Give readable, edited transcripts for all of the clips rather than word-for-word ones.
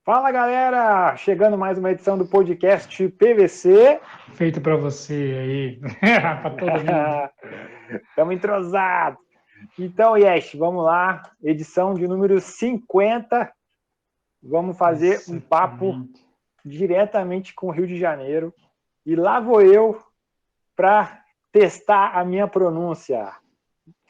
Fala galera, chegando mais uma edição do podcast PVC. Feito para você aí, para todo mundo. Estamos entrosados. Então, Yesh, vamos lá, edição de número 50. Vamos fazer um papo Exatamente. diretamente com o Rio de Janeiro. E lá vou eu para testar a minha pronúncia.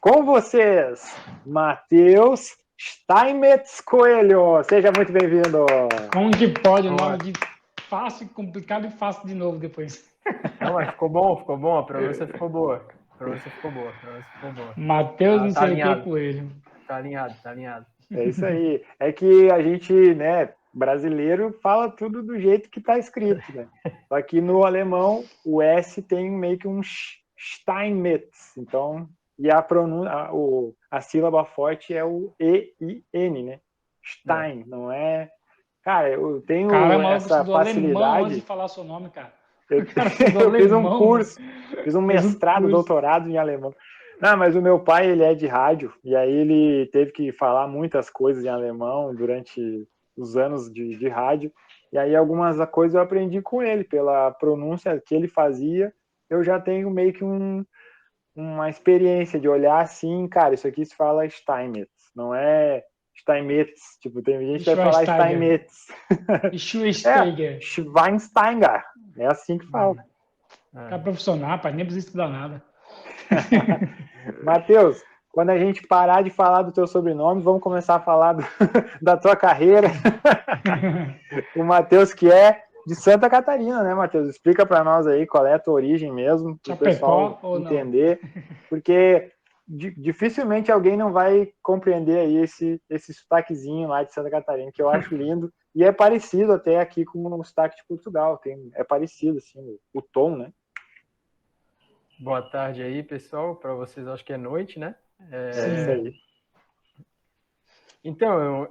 Com vocês, Matheus Steinmetz Coelho. Seja muito bem-vindo. Como que pode o nome de fácil, complicado e fácil de novo depois? Não, mas ficou bom, a pronúncia ficou boa. Matheus não Tá sei o que, alinhado. Coelho. Tá alinhado. É isso aí. É que a gente, né, brasileiro, fala tudo do jeito que está escrito, né? Só que no alemão, o S tem meio que um Steinmetz. Então, e a pronúncia, a sílaba forte é o E-I-N, né? Stein, não é... Cara, eu tenho Cara, maluco essa estudou alemão antes de facilidade. falar seu nome, cara. Eu, O cara estudou eu fiz um alemão, curso, mano. fiz um Fez um mestrado, curso. doutorado em alemão. Não, mas o meu pai, ele é de rádio, e aí ele teve que falar muitas coisas em alemão durante os anos de rádio, e aí algumas coisas eu aprendi com ele, pela pronúncia que ele fazia, eu já tenho meio que uma experiência de olhar assim, cara, isso aqui se fala Steinmetz, não é Steinmetz, tipo, tem gente que vai falar Schweinsteiger. Steinmetz. Schweinsteiger. Schweinsteiger, é assim que fala. Tá profissional, pai, nem precisa estudar nada. Matheus, quando a gente parar de falar do teu sobrenome, vamos começar a falar da tua carreira. O Matheus, que é de Santa Catarina, né, Matheus? Explica para nós aí qual é a tua origem mesmo, para o pessoal ou entender, porque dificilmente alguém não vai compreender aí esse sotaquezinho lá de Santa Catarina, que eu acho lindo, e é parecido até aqui com o sotaque de Portugal, é parecido, assim, o tom, né? Boa tarde aí, pessoal. Para vocês, acho que é noite, né? É isso aí. Então,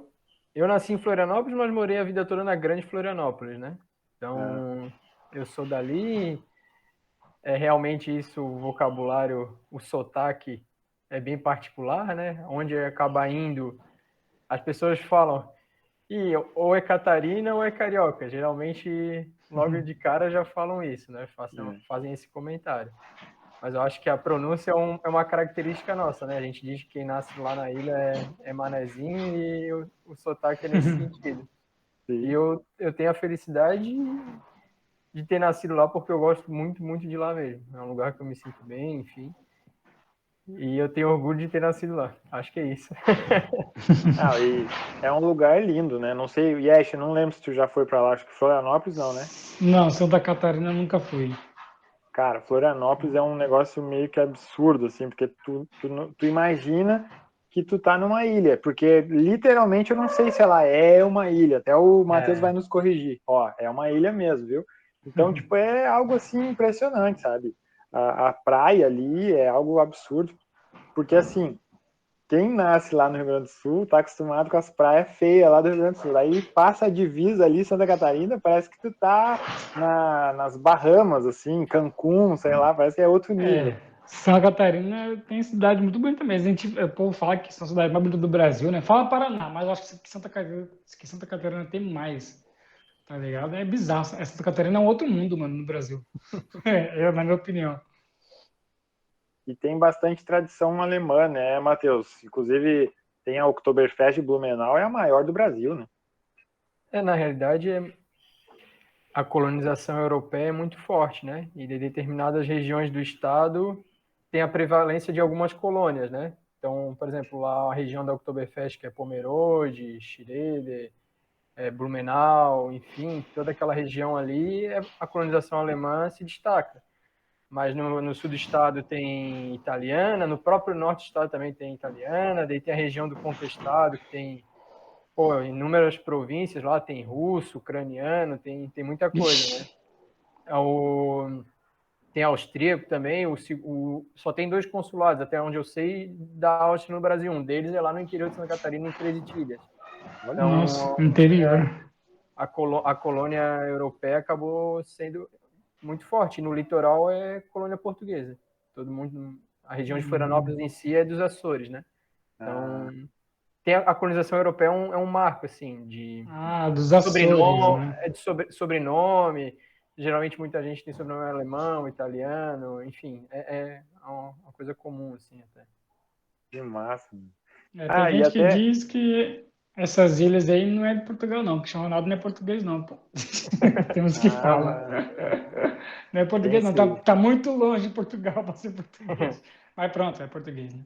eu nasci em Florianópolis, mas morei a vida toda na Grande Florianópolis, né? Então, eu sou dali. É realmente isso, o vocabulário, o sotaque é bem particular, né? Onde acaba indo, as pessoas falam, ou é Catarina ou é carioca. Geralmente, logo de cara já falam isso, né? Fazem esse comentário. Mas eu acho que a pronúncia é uma característica nossa, né? A gente diz que quem nasce lá na ilha é manezinho e o sotaque é nesse sentido. Sim. E eu tenho a felicidade de ter nascido lá porque eu gosto muito, muito de lá mesmo. É um lugar que eu me sinto bem, enfim. E eu tenho orgulho de ter nascido lá. Acho que é isso. E é um lugar lindo, né? Não sei, Yesh, não lembro se tu já foi para lá. Acho que Florianópolis não, né? Não, Santa Catarina nunca fui. Cara, Florianópolis é um negócio meio que absurdo, assim, porque tu imagina que tu tá numa ilha, porque literalmente eu não sei se ela é uma ilha, até o Matheus vai nos corrigir. Ó, é uma ilha mesmo, viu? Então, tipo, é algo assim impressionante, sabe? A praia ali é algo absurdo, porque assim, quem nasce lá no Rio Grande do Sul tá acostumado com as praias feias lá do Rio Grande do Sul. Aí passa a divisa ali, Santa Catarina, parece que tu tá nas Bahamas, assim, Cancún, sei lá, parece que é outro nível. Santa Catarina tem cidade muito bonita mesmo. O povo fala que são cidades mais bonitas do Brasil, né? Fala Paraná, mas eu acho que Santa Catarina tem mais, tá ligado? É bizarro. Santa Catarina é um outro mundo, mano, no Brasil. Na minha opinião. E tem bastante tradição alemã, né, Matheus? Inclusive, tem a Oktoberfest de Blumenau, é a maior do Brasil, né? Na realidade, a colonização europeia é muito forte, né? E de determinadas regiões do estado tem a prevalência de algumas colônias, né? Então, por exemplo, lá a região da Oktoberfest, que é Pomerode, Schroeder, Blumenau, enfim, toda aquela região ali, a colonização alemã se destaca. Mas no sul do estado tem italiana, no próprio norte do estado também tem italiana, daí tem a região do Contestado, que tem inúmeras províncias, lá tem russo, ucraniano, tem muita coisa, né? Tem austríaco também, só tem 2 consulados, até onde eu sei, da Áustria no Brasil. Um deles é lá no interior de Santa Catarina, em Três Itilhas. Então, Nossa, interior. a colônia europeia acabou sendo muito forte. No litoral é colônia portuguesa. Todo mundo, a região de Florianópolis em si é dos Açores, né? Então, a colonização europeia é um marco, assim, de Dos Açores, sobrenome, né? sobrenome. Geralmente muita gente tem sobrenome alemão, italiano, enfim, é uma coisa comum, assim, até. Que massa. Tem E gente que até. diz que essas ilhas aí não é de Portugal, não, que Cristiano Ronaldo não é português, não, pô. Tem uns que falam. Não é português, não. Pensei. Tá muito longe de Portugal para ser português. Mas pronto, é português, né?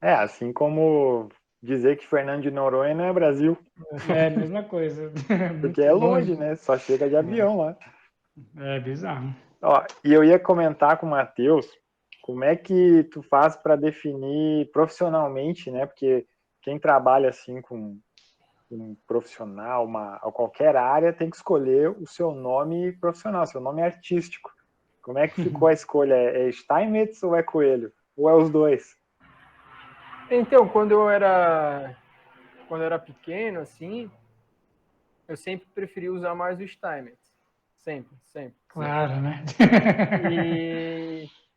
Assim como dizer que Fernando de Noronha não é Brasil, É a mesma coisa. porque Muito é longe, longe. né? Só chega de avião lá. É bizarro. E eu ia comentar com o Matheus como é que tu faz para definir profissionalmente, né? Porque quem trabalha assim com um profissional, ou qualquer área, tem que escolher o seu nome profissional, seu nome artístico. Como é que ficou a escolha? É Steinmetz ou é Coelho? Ou é os dois? Então, quando eu era pequeno, assim, eu sempre preferi usar mais o Steinmetz. Sempre. Claro, né?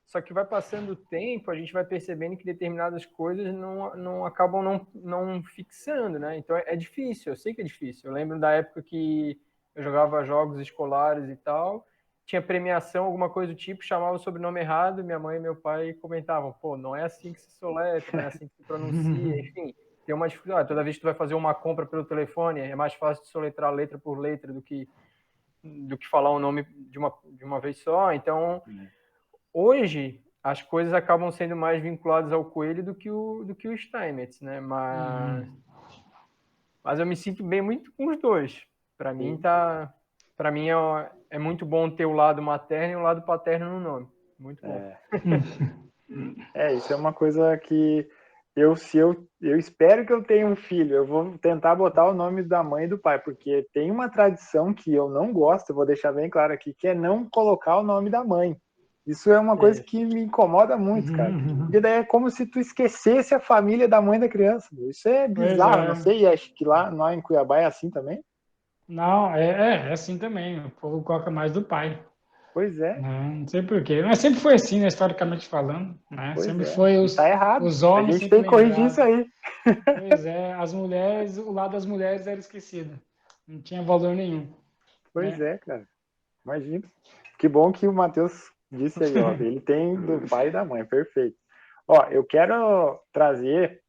Só que vai passando o tempo, a gente vai percebendo que determinadas coisas não acabam não fixando, né? Então é difícil, eu sei que é difícil. Eu lembro da época que eu jogava jogos escolares e tal, tinha premiação, alguma coisa do tipo, chamava o sobrenome errado, minha mãe e meu pai comentavam, pô, não é assim que se soletra, não é assim que se pronuncia, enfim. Tem uma dificuldade. Toda vez que tu vai fazer uma compra pelo telefone, é mais fácil de soletrar letra por letra do que falar o nome de uma vez só. Então, hoje, as coisas acabam sendo mais vinculadas ao Coelho do que o Steinmetz, né? Mas eu me sinto bem muito com os dois. Para mim, é muito bom ter o lado materno e o lado paterno no nome. Muito bom. Isso é uma coisa que eu espero que eu tenha um filho, eu vou tentar botar o nome da mãe e do pai, porque tem uma tradição que eu não gosto, eu vou deixar bem claro aqui, que é não colocar o nome da mãe. Isso é uma coisa que me incomoda muito, cara. Porque daí é como se tu esquecesse a família da mãe da criança. Isso é bizarro, não sei, acho que lá em Cuiabá é assim também. Não, é assim também. O povo coloca mais do pai. Pois é. Não sei por quê. Mas sempre foi assim, né, historicamente falando. Né? Pois Sempre é. foi E tá errado. os A homens gente sempre tem que corrigir isso lembrados. aí. Pois é, as mulheres, o lado das mulheres era esquecido. Não tinha valor nenhum. Pois Né? é, cara. Imagina. Que bom que o Matheus disse aí, ó. Ele tem do pai e da mãe, perfeito. Eu quero trazer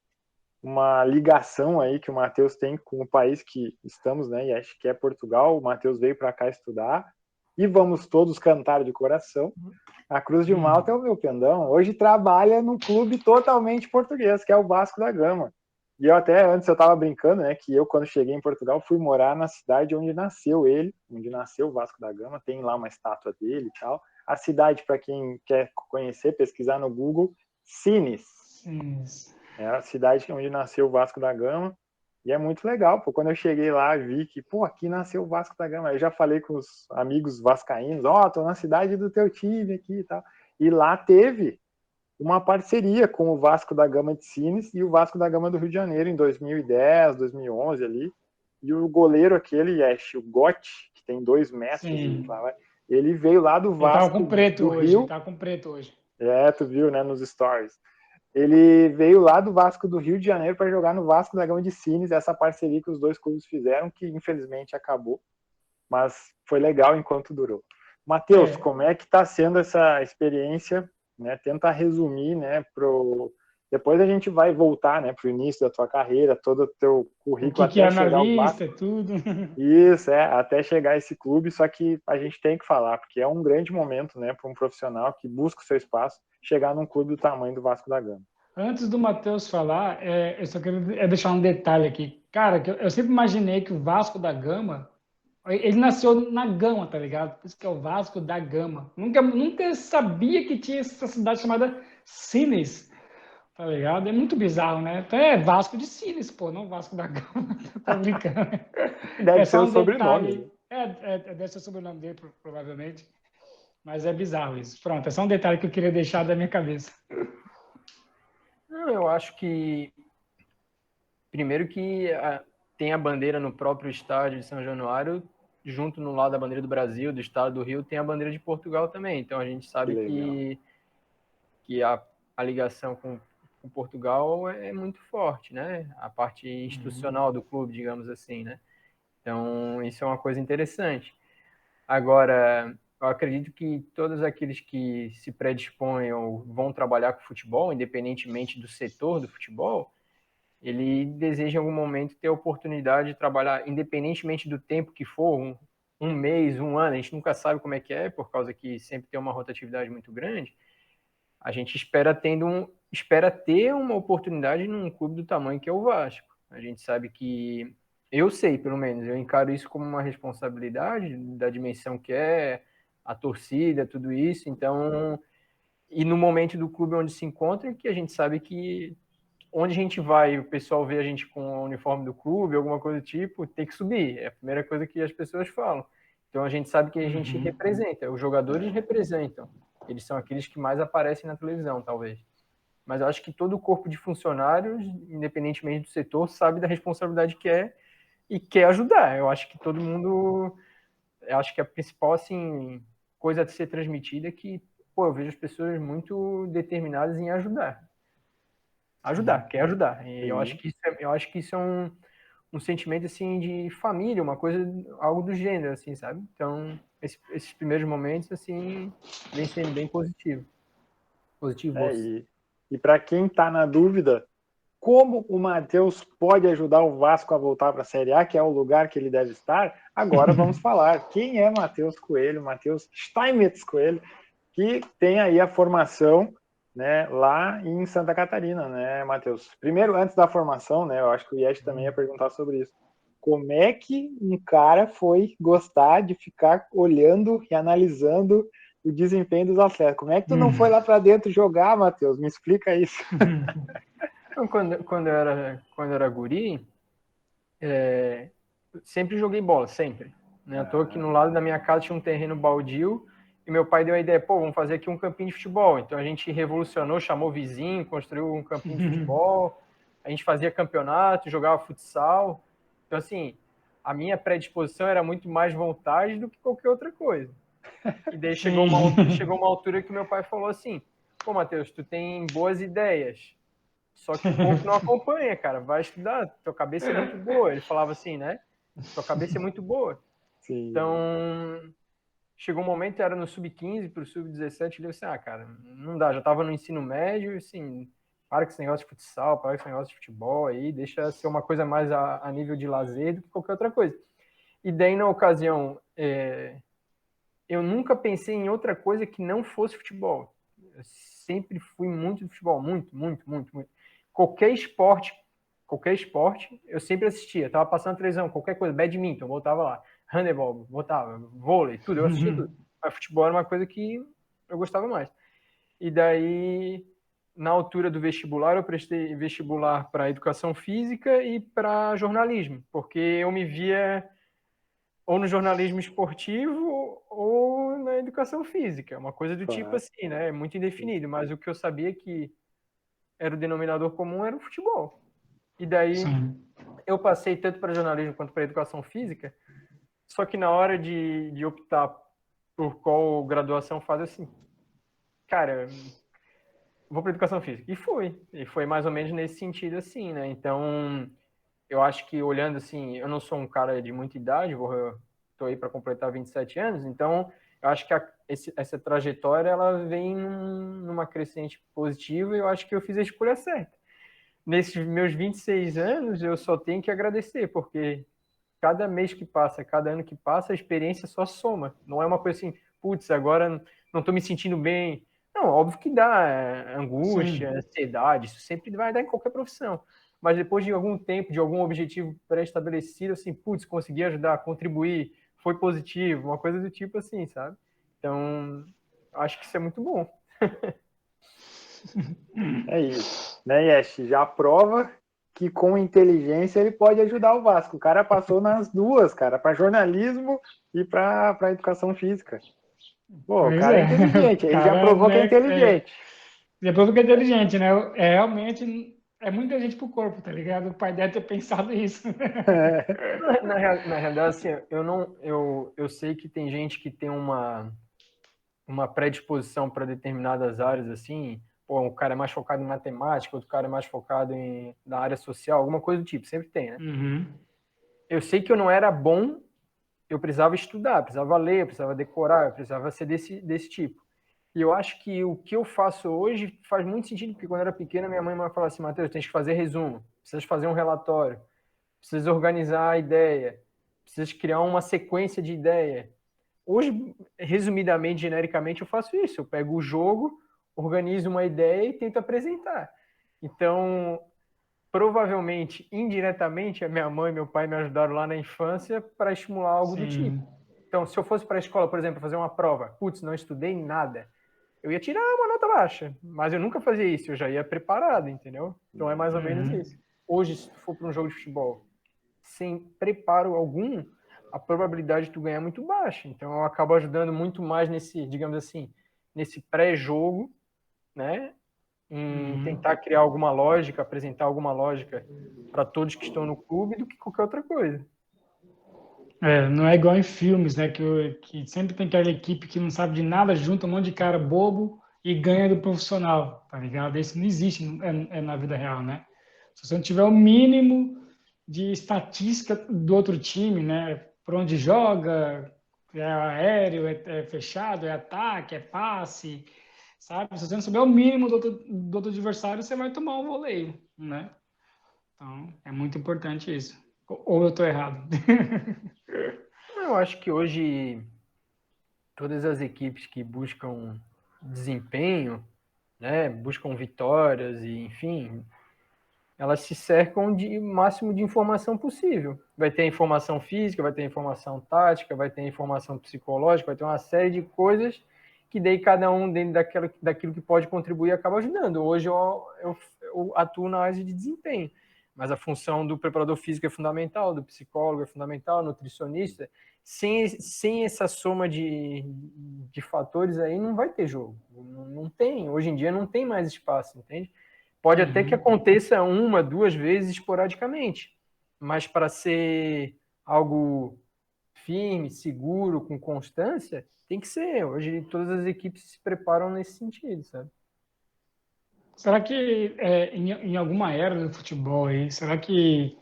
uma ligação aí que o Matheus tem com o país que estamos, né? E acho que é Portugal. O Matheus veio para cá estudar e vamos todos cantar de coração. A Cruz de Malta é o meu pendão. Hoje trabalha num clube totalmente português, que é o Vasco da Gama. E eu até antes eu estava brincando, né, que eu quando cheguei em Portugal fui morar na cidade onde nasceu ele, onde nasceu o Vasco da Gama, tem lá uma estátua dele e tal. A cidade, para quem quer conhecer, pesquisar no Google, Sines. É a cidade onde nasceu o Vasco da Gama. E é muito legal, pô. Quando eu cheguei lá, vi que, pô, aqui nasceu o Vasco da Gama. Eu já falei com os amigos vascaínos, tô na cidade do teu time aqui e tal. E lá teve uma parceria com o Vasco da Gama de Sines e o Vasco da Gama do Rio de Janeiro em 2010, 2011 ali. E o goleiro aquele, o Gotti, que tem 2 metros, ele veio lá do Vasco do Rio. Ele tava com preto hoje. Tu viu, né, nos stories. Ele veio lá do Vasco do Rio de Janeiro para jogar no Vasco da Gama de Sines, essa parceria que os dois clubes fizeram, que infelizmente acabou, mas foi legal enquanto durou. Matheus, como é que está sendo essa experiência? Né? Tenta resumir, né? Depois a gente vai voltar, né, para o início da tua carreira, todo o teu currículo O que é até chegar ao analista, Vasco. tudo. Isso, até chegar a esse clube, só que a gente tem que falar, porque é um grande momento, né, para um profissional que busca o seu espaço, chegar num clube do tamanho do Vasco da Gama. Antes do Matheus falar, eu só quero deixar um detalhe aqui. Cara, que eu sempre imaginei que o Vasco da Gama, ele nasceu na Gama, tá ligado? Por isso que é o Vasco da Gama. Nunca sabia que tinha essa cidade chamada Sines, tá ligado? É muito bizarro, né? Então é Vasco de Sines, pô, não Vasco da Gama. Tô brincando. Deve ser só o sobrenome. Deve ser o sobrenome dele, provavelmente. Mas é bizarro isso. Pronto, é só um detalhe que eu queria deixar da minha cabeça. Não, eu acho que primeiro que tem a bandeira no próprio estádio de São Januário, junto no lado da bandeira do Brasil, do estado do Rio, tem a bandeira de Portugal também. Então a gente sabe que a ligação com com Portugal é muito forte, né? A parte institucional do clube, digamos assim, né? Então, isso é uma coisa interessante. Agora, eu acredito que todos aqueles que se predispõem ou vão trabalhar com futebol, independentemente do setor do futebol, ele deseja em algum momento ter a oportunidade de trabalhar, independentemente do tempo que for, um mês, um ano, a gente nunca sabe como é que é, por causa que sempre tem uma rotatividade muito grande. A gente espera ter uma oportunidade num clube do tamanho que é o Vasco. A gente sabe que, eu sei, pelo menos, eu encaro isso como uma responsabilidade da dimensão que é a torcida, tudo isso. Então, e no momento do clube onde se encontra, que a gente sabe que onde a gente vai, o pessoal vê a gente com o uniforme do clube, alguma coisa do tipo, tem que subir. É a primeira coisa que as pessoas falam. Então a gente sabe que a gente representa, os jogadores representam. Eles são aqueles que mais aparecem na televisão, talvez. Mas eu acho que todo o corpo de funcionários, independentemente do setor, sabe da responsabilidade que é e quer ajudar. Eu acho que todo mundo... Eu acho que a principal, assim, coisa a ser transmitida é que, pô, eu vejo as pessoas muito determinadas em ajudar. Quer ajudar. E eu acho que isso é um sentimento, assim, de família, uma coisa, algo do gênero, assim, sabe? Então, esses primeiros momentos, assim, vem sendo bem positivo. E para quem está na dúvida, como o Matheus pode ajudar o Vasco a voltar para a Série A, que é o lugar que ele deve estar, agora vamos falar. Quem é Matheus Coelho, Matheus Steinmetz Coelho, que tem aí a formação, né, lá em Santa Catarina, né, Matheus? Primeiro, antes da formação, né, eu acho que o Yesh também ia perguntar sobre isso. Como é que um cara foi gostar de ficar olhando e analisando o desempenho dos atletas? Como é que tu não foi lá para dentro jogar, Matheus? Me explica isso. Então, quando eu era guri, sempre joguei bola, sempre. Né? À toa que no lado da minha casa tinha um terreno baldio e meu pai deu a ideia, pô, vamos fazer aqui um campinho de futebol. Então a gente revolucionou, chamou o vizinho, construiu um campinho de futebol, a gente fazia campeonato, jogava futsal. Então, assim, a minha predisposição era muito mais vontade do que qualquer outra coisa. E daí chegou uma altura que meu pai falou assim, pô, Matheus, tu tem boas ideias, só que o corpo não acompanha, cara. Vai estudar, tua cabeça é muito boa. Ele falava assim, né? Tua cabeça é muito boa. Sim. Então, chegou um momento, era no sub-15 para o sub-17, ele disse assim, cara, não dá, já tava no ensino médio, assim, para com esse negócio de futsal, para com esse negócio de futebol aí, deixa ser uma coisa mais a nível de lazer do que qualquer outra coisa. E daí, na ocasião, eu nunca pensei em outra coisa que não fosse futebol. Eu sempre fui muito de futebol, muito. Qualquer esporte, eu sempre assistia. Tava passando televisão, qualquer coisa, badminton, voltava lá. Handebol, voltava, vôlei, tudo, eu assistia tudo. Mas futebol era uma coisa que eu gostava mais. E daí, na altura do vestibular, eu prestei vestibular para educação física e para jornalismo, porque eu me via ou no jornalismo esportivo ou na educação física, uma coisa do tipo assim, né? Muito indefinido, mas o que eu sabia que era o denominador comum era o futebol. E daí eu passei tanto para jornalismo quanto para educação física, só que na hora de optar por qual graduação fazer, assim, cara, vou para educação física. E foi mais ou menos nesse sentido assim, né? Então, eu acho que olhando assim, eu não sou um cara de muita idade, estou aí para completar 27 anos, então eu acho que essa trajetória ela vem numa crescente positiva e eu acho que eu fiz a escolha certa. Nesses meus 26 anos, eu só tenho que agradecer, porque cada mês que passa, cada ano que passa, a experiência só soma. Não é uma coisa assim, putz, agora não estou me sentindo bem. Não, óbvio que dá angústia, ansiedade, isso sempre vai dar em qualquer profissão. Mas depois de algum tempo, de algum objetivo pré-estabelecido, assim, putz, consegui ajudar, contribuir, foi positivo, uma coisa do tipo assim, sabe? Então, acho que isso é muito bom. É isso, né, Yesh? Já prova que com inteligência ele pode ajudar o Vasco. O cara passou nas duas, cara, para jornalismo e para educação física. Pô, o cara é inteligente, ele já provou que é inteligente. Já provou que é inteligente, né? Realmente é muita gente pro corpo, tá ligado? O pai deve ter pensado isso. Na realidade, assim, eu sei que tem gente que tem uma predisposição para determinadas áreas, assim, pô, um cara é mais focado em matemática, outro cara é mais focado na área social, alguma coisa do tipo, sempre tem, né? Uhum. Eu sei que eu não era bom, eu precisava estudar, precisava ler, eu precisava decorar, eu precisava ser desse tipo. E eu acho que o que eu faço hoje faz muito sentido, porque quando eu era pequena, minha mãe falava assim, Matheus, tem que fazer resumo, precisa fazer um relatório, precisa organizar a ideia, precisa criar uma sequência de ideia. Hoje, resumidamente, genericamente, eu faço isso. Eu pego o jogo, organizo uma ideia e tento apresentar. Então, provavelmente, indiretamente, a minha mãe e meu pai me ajudaram lá na infância para estimular algo do tipo. Sim. Então, se eu fosse para a escola, por exemplo, fazer uma prova, putz, não estudei nada, eu ia tirar uma nota baixa, mas eu nunca fazia isso, eu já ia preparado, entendeu? Então é mais ou menos Uhum. isso. Hoje, se tu for para um jogo de futebol sem preparo algum, a probabilidade de tu ganhar é muito baixa. Então eu acabo ajudando muito mais nesse, digamos assim, nesse pré-jogo, né? Em Uhum. tentar criar alguma lógica, apresentar alguma lógica para todos que estão no clube do que qualquer outra coisa. Não é igual em filmes, né? Que sempre tem aquela equipe que não sabe de nada, junta um monte de cara bobo e ganha do profissional, tá ligado? Isso não existe na vida real, né? Se você não tiver o mínimo de estatística do outro time, né? Por onde joga, é aéreo, é fechado, é ataque, é passe, sabe? Se você não souber o mínimo do outro adversário, você vai tomar um voleio, né? Então, é muito importante isso. Ou eu tô errado? Eu acho que hoje todas as equipes que buscam desempenho, né, buscam vitórias e, enfim, elas se cercam de máximo de informação possível. Vai ter informação física, vai ter informação tática, vai ter informação psicológica, vai ter uma série de coisas que daí cada um dentro daquilo que pode contribuir acaba ajudando. Hoje eu atuo na área de desempenho, mas a função do preparador físico é fundamental, do psicólogo é fundamental, nutricionista. Sem essa soma de fatores aí, não vai ter jogo. Não tem. Hoje em dia não tem mais espaço, entende? Pode até que aconteça uma, duas vezes esporadicamente, mas para ser algo firme, seguro, com constância, tem que ser. Hoje todas as equipes se preparam nesse sentido, sabe? Será que em alguma era do futebol aí, será que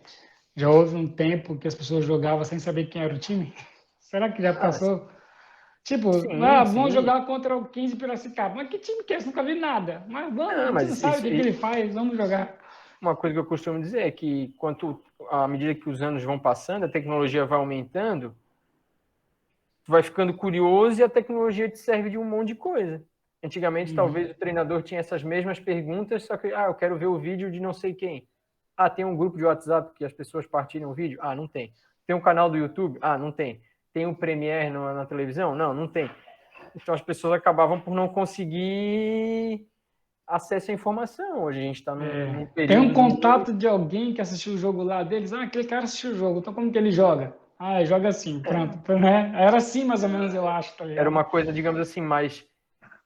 já houve um tempo que as pessoas jogavam sem saber quem era o time? Será que já Ah, passou? Tipo, sim, vamos sim. jogar contra o 15 Piracicaba. Mas que time que é esse? Nunca vi nada. Mas vamos, a Não, gente não mas sabe o isso, que ele faz, vamos jogar. uma coisa que eu costumo dizer é que à medida que os anos vão passando, a tecnologia vai aumentando, tu vai ficando curioso e a tecnologia te serve de um monte de coisa. Antigamente, talvez o treinador tinha essas mesmas perguntas, só que, eu quero ver o vídeo de não sei quem. Ah, tem um grupo de WhatsApp que as pessoas partilham o vídeo? Ah, não tem. Tem um canal do YouTube? Ah, não tem. Tem um Premiere na televisão? Não, não tem. Então as pessoas acabavam por não conseguir acesso à informação. Hoje a gente está num Tem um período do mundo. contato de alguém que assistiu o jogo lá deles. Ah, aquele cara assistiu o jogo. Então como que ele joga? Ah, joga assim, pronto. Né? Era assim mais ou menos, eu acho, tá Era ligado? uma coisa, digamos assim, mais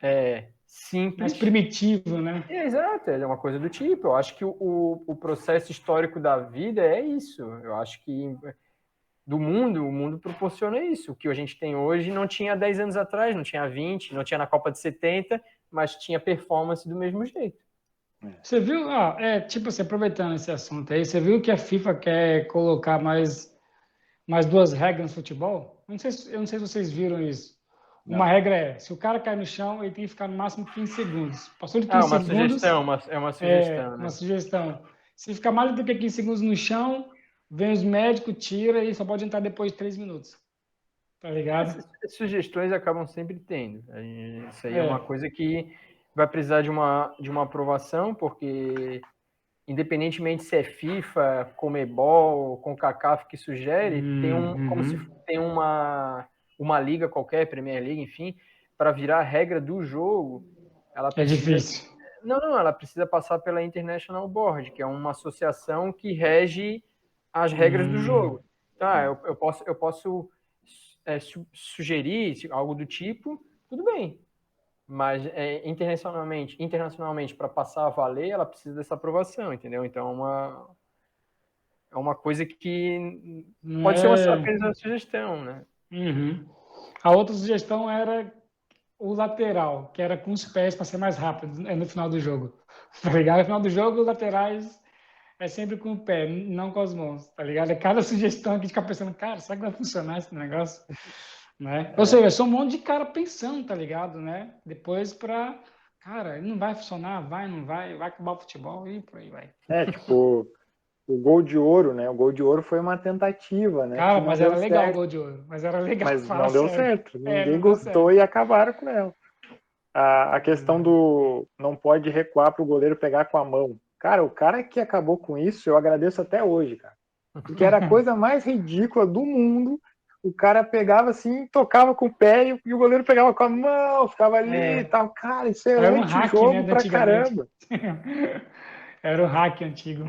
Mais simples. primitivo, né? Exato, é uma coisa do tipo. Eu acho que o processo histórico da vida é isso. Eu acho que o mundo proporciona isso. O que a gente tem hoje não tinha 10 anos atrás, não tinha 20, não tinha na Copa de 70, mas tinha performance do mesmo jeito. Você viu, tipo assim, aproveitando esse assunto aí, você viu que a FIFA quer colocar mais duas regras no futebol? Eu não sei se vocês viram isso. Uma Não. regra é, se o cara cai no chão, ele tem que ficar no máximo 15 segundos. Passou de Ah, 15 uma segundos, sugestão, é uma sugestão, uma né? sugestão. Se ficar mais do que 15 segundos no chão, vem os médicos, tira e só pode entrar depois de 3 minutos. Tá ligado? Essas sugestões acabam sempre tendo. Isso aí é uma É. coisa que vai precisar de uma aprovação, porque independentemente se é FIFA, Comebol, CONCACAF que sugere, como se Uhum. tem uma liga qualquer, Premier League, enfim, para virar a regra do jogo, ela É precisa. difícil. Não, ela precisa passar pela International Board, que é uma associação que rege as regras do jogo. Tá, eu posso sugerir algo do tipo, tudo bem. Mas internacionalmente para passar a valer, ela precisa dessa aprovação, entendeu? Então é uma coisa que Não pode ser é. apenas uma sugestão, né? Uhum. A outra sugestão era o lateral, que era com os pés para ser mais rápido no final do jogo. Tá ligado? No final do jogo, os laterais é sempre com o pé, não com as mãos, tá ligado? É cada sugestão que a gente fica pensando, cara, será que vai funcionar esse negócio? Né? Ou seja, é só um monte de cara pensando, tá ligado, né? Depois cara, não vai funcionar, não vai acabar o futebol e por aí vai. Tipo, o gol de ouro, né? O gol de ouro foi uma tentativa, né? Cara, Que não mas deu era legal o certo. gol de ouro, mas era legal, Mas fala não deu sério. certo. Ninguém Não deu gostou certo. e acabaram com ela. A questão do não pode recuar para o goleiro pegar com a mão. Cara, o cara que acabou com isso, eu agradeço até hoje, cara. Porque era a coisa mais ridícula do mundo. O cara pegava assim, tocava com o pé e o goleiro pegava com a mão, ficava ali e tal. Cara, isso é Era um hack, né, antijogo de pra antigamente. caramba. Era um hack antigo.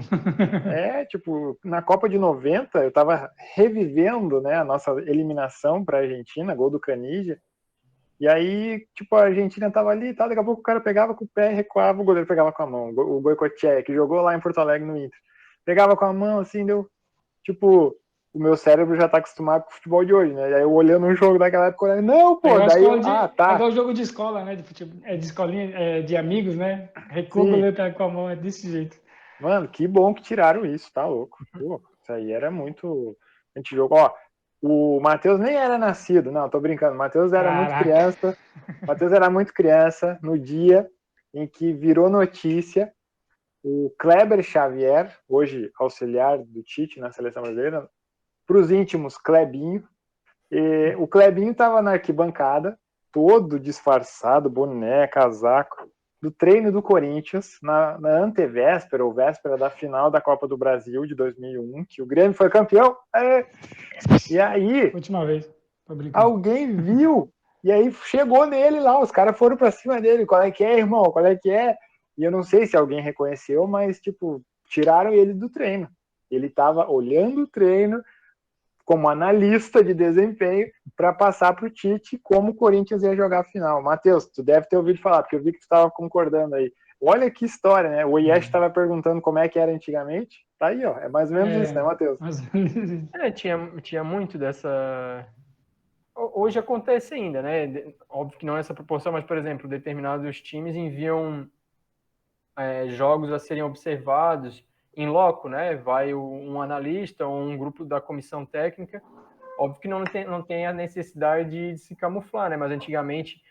Tipo, na Copa de 90, eu tava revivendo, né, a nossa eliminação pra Argentina, gol do Canija. E aí, tipo, a Argentina tava ali e tal, daqui a pouco o cara pegava com o pé, recuava, o goleiro pegava com a mão. O Goicoechea, que jogou lá em Porto Alegre no Inter. Pegava com a mão, assim, deu. Tipo, o meu cérebro já tá acostumado com o futebol de hoje, né? E aí eu olhando um jogo daquela época, olhando, não, É pô, igual, daí eu, é tá, igual jogo de escola, né? De futebol, de escolinha, de amigos, né? Recua o sim. goleiro pega com a mão, é desse jeito. Mano, que bom que tiraram isso, tá louco. Pô, isso aí era muito antijogo. Ó, o Matheus nem era nascido, não, tô brincando. O Matheus era muito Caraca. criança. Matheus era muito criança no dia em que virou notícia o Kleber Xavier, hoje auxiliar do Tite na seleção brasileira, para os íntimos Klebinho. E o Klebinho estava na arquibancada, todo disfarçado, boné, casaco, do treino do Corinthians, na antevéspera ou véspera da final da Copa do Brasil de 2001, que o Grêmio foi campeão. E aí, Última vez. Tô brincando. alguém viu, e aí chegou nele lá, os caras foram para cima dele. Qual é que é, irmão? Qual é que é? E eu não sei se alguém reconheceu, mas, tipo, tiraram ele do treino. Ele estava olhando o treino como analista de desempenho para passar para o Tite como o Corinthians ia jogar a final. Matheus, tu deve ter ouvido falar, porque eu vi que tu estava concordando aí. Olha que história, né? O Iesh estava perguntando como é que era antigamente. Tá aí, ó. É mais ou menos isso, né, Matheus? Mas... Tinha muito dessa. Hoje acontece ainda, né? Óbvio que não nessa proporção, mas, por exemplo, determinados times enviam jogos a serem observados em loco, né? Vai um analista ou um grupo da comissão técnica. Óbvio que não tem a necessidade de se camuflar, né? Mas antigamente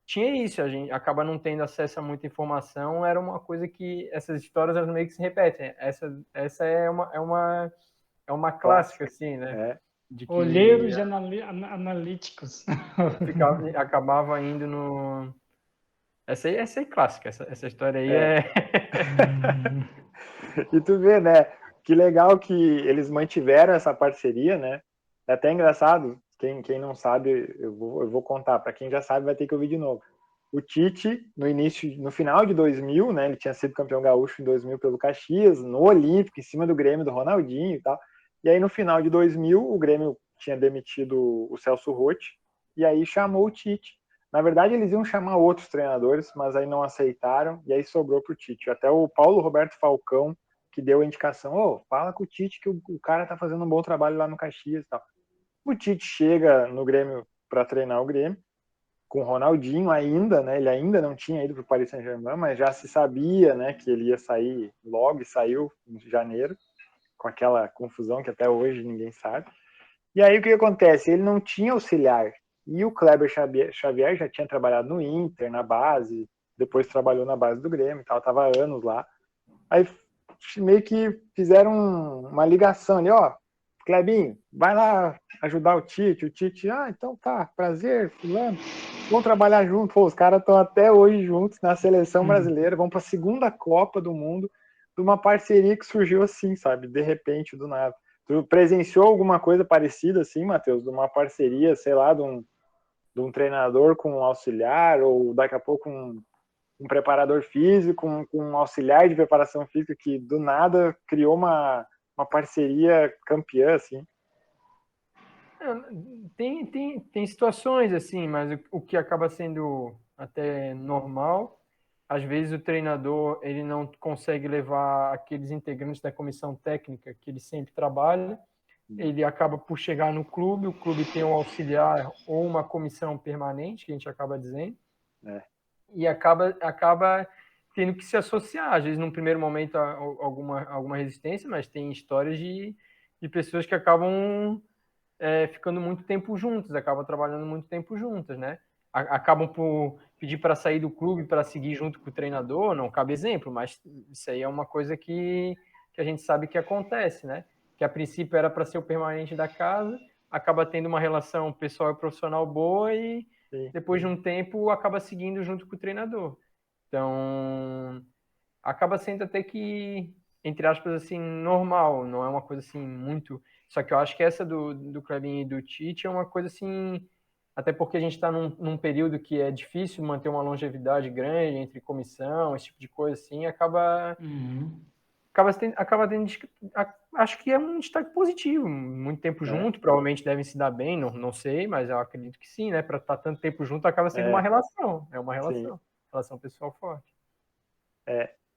tinha isso, a gente acaba não tendo acesso a muita informação, era uma coisa que essas histórias elas meio que se repetem. Essa é uma clássica, assim, né? É. De que Olheiros de analíticos. acabava indo no. Essa aí é clássica, essa história aí E tu vê, né? Que legal que eles mantiveram essa parceria, né? É até engraçado, quem não sabe, eu vou contar. Para quem já sabe, vai ter que ouvir de novo. O Tite, no final de 2000, né? Ele tinha sido campeão gaúcho em 2000 pelo Caxias, no Olímpico, em cima do Grêmio, do Ronaldinho e tal. E aí, no final de 2000, o Grêmio tinha demitido o Celso Roth, e aí chamou o Tite. Na verdade, eles iam chamar outros treinadores, mas aí não aceitaram, e aí sobrou para o Tite. Até o Paulo Roberto Falcão, que deu a indicação, fala com o Tite que o cara tá fazendo um bom trabalho lá no Caxias e tal. O Tite chega no Grêmio para treinar o Grêmio, com o Ronaldinho ainda, né? Ele ainda não tinha ido para o Paris Saint-Germain, mas já se sabia, né, que ele ia sair logo, e saiu em janeiro, com aquela confusão que até hoje ninguém sabe. E aí o que acontece? Ele não tinha auxiliar. E o Kleber Xavier já tinha trabalhado no Inter, na base, depois trabalhou na base do Grêmio e tal, tava há anos lá. Aí meio que fizeram uma ligação ali, Clebinho, vai lá ajudar o Tite. Então tá, prazer, fulano. Vão trabalhar junto. Pô, os caras estão até hoje juntos na seleção brasileira, vão para a segunda Copa do Mundo, de uma parceria que surgiu assim, sabe? De repente, do nada. Tu presenciou alguma coisa parecida assim, Matheus? De uma parceria, sei lá, de um treinador com um auxiliar, ou daqui a pouco um preparador físico, um auxiliar de preparação física que do nada criou uma parceria campeã, assim. Tem situações assim, mas o que acaba sendo até normal, às vezes o treinador ele não consegue levar aqueles integrantes da comissão técnica que ele sempre trabalha, ele acaba por chegar no clube, o clube tem um auxiliar ou uma comissão permanente, que a gente acaba dizendo, e acaba tendo que se associar. Às vezes, num primeiro momento, há alguma resistência, mas tem histórias de pessoas que acabam ficando muito tempo juntas, acabam trabalhando muito tempo juntas, né? Acabam por pedir para sair do clube para seguir junto com o treinador, não cabe exemplo, mas isso aí é uma coisa que a gente sabe que acontece, né? Que a princípio era para ser o permanente da casa, acaba tendo uma relação pessoal e profissional boa e depois de um tempo acaba seguindo junto com o treinador. Então, acaba sendo até que, entre aspas, assim, normal, não é uma coisa assim muito... Só que eu acho que essa do Clebinho e do Tite é uma coisa assim, até porque a gente está num período que é difícil manter uma longevidade grande entre comissão, esse tipo de coisa assim, acaba tendo, acho que é um destaque positivo, muito tempo junto, provavelmente devem se dar bem, não sei, mas eu acredito que sim, né? Para estar tanto tempo junto acaba sendo uma relação, relação pessoal forte.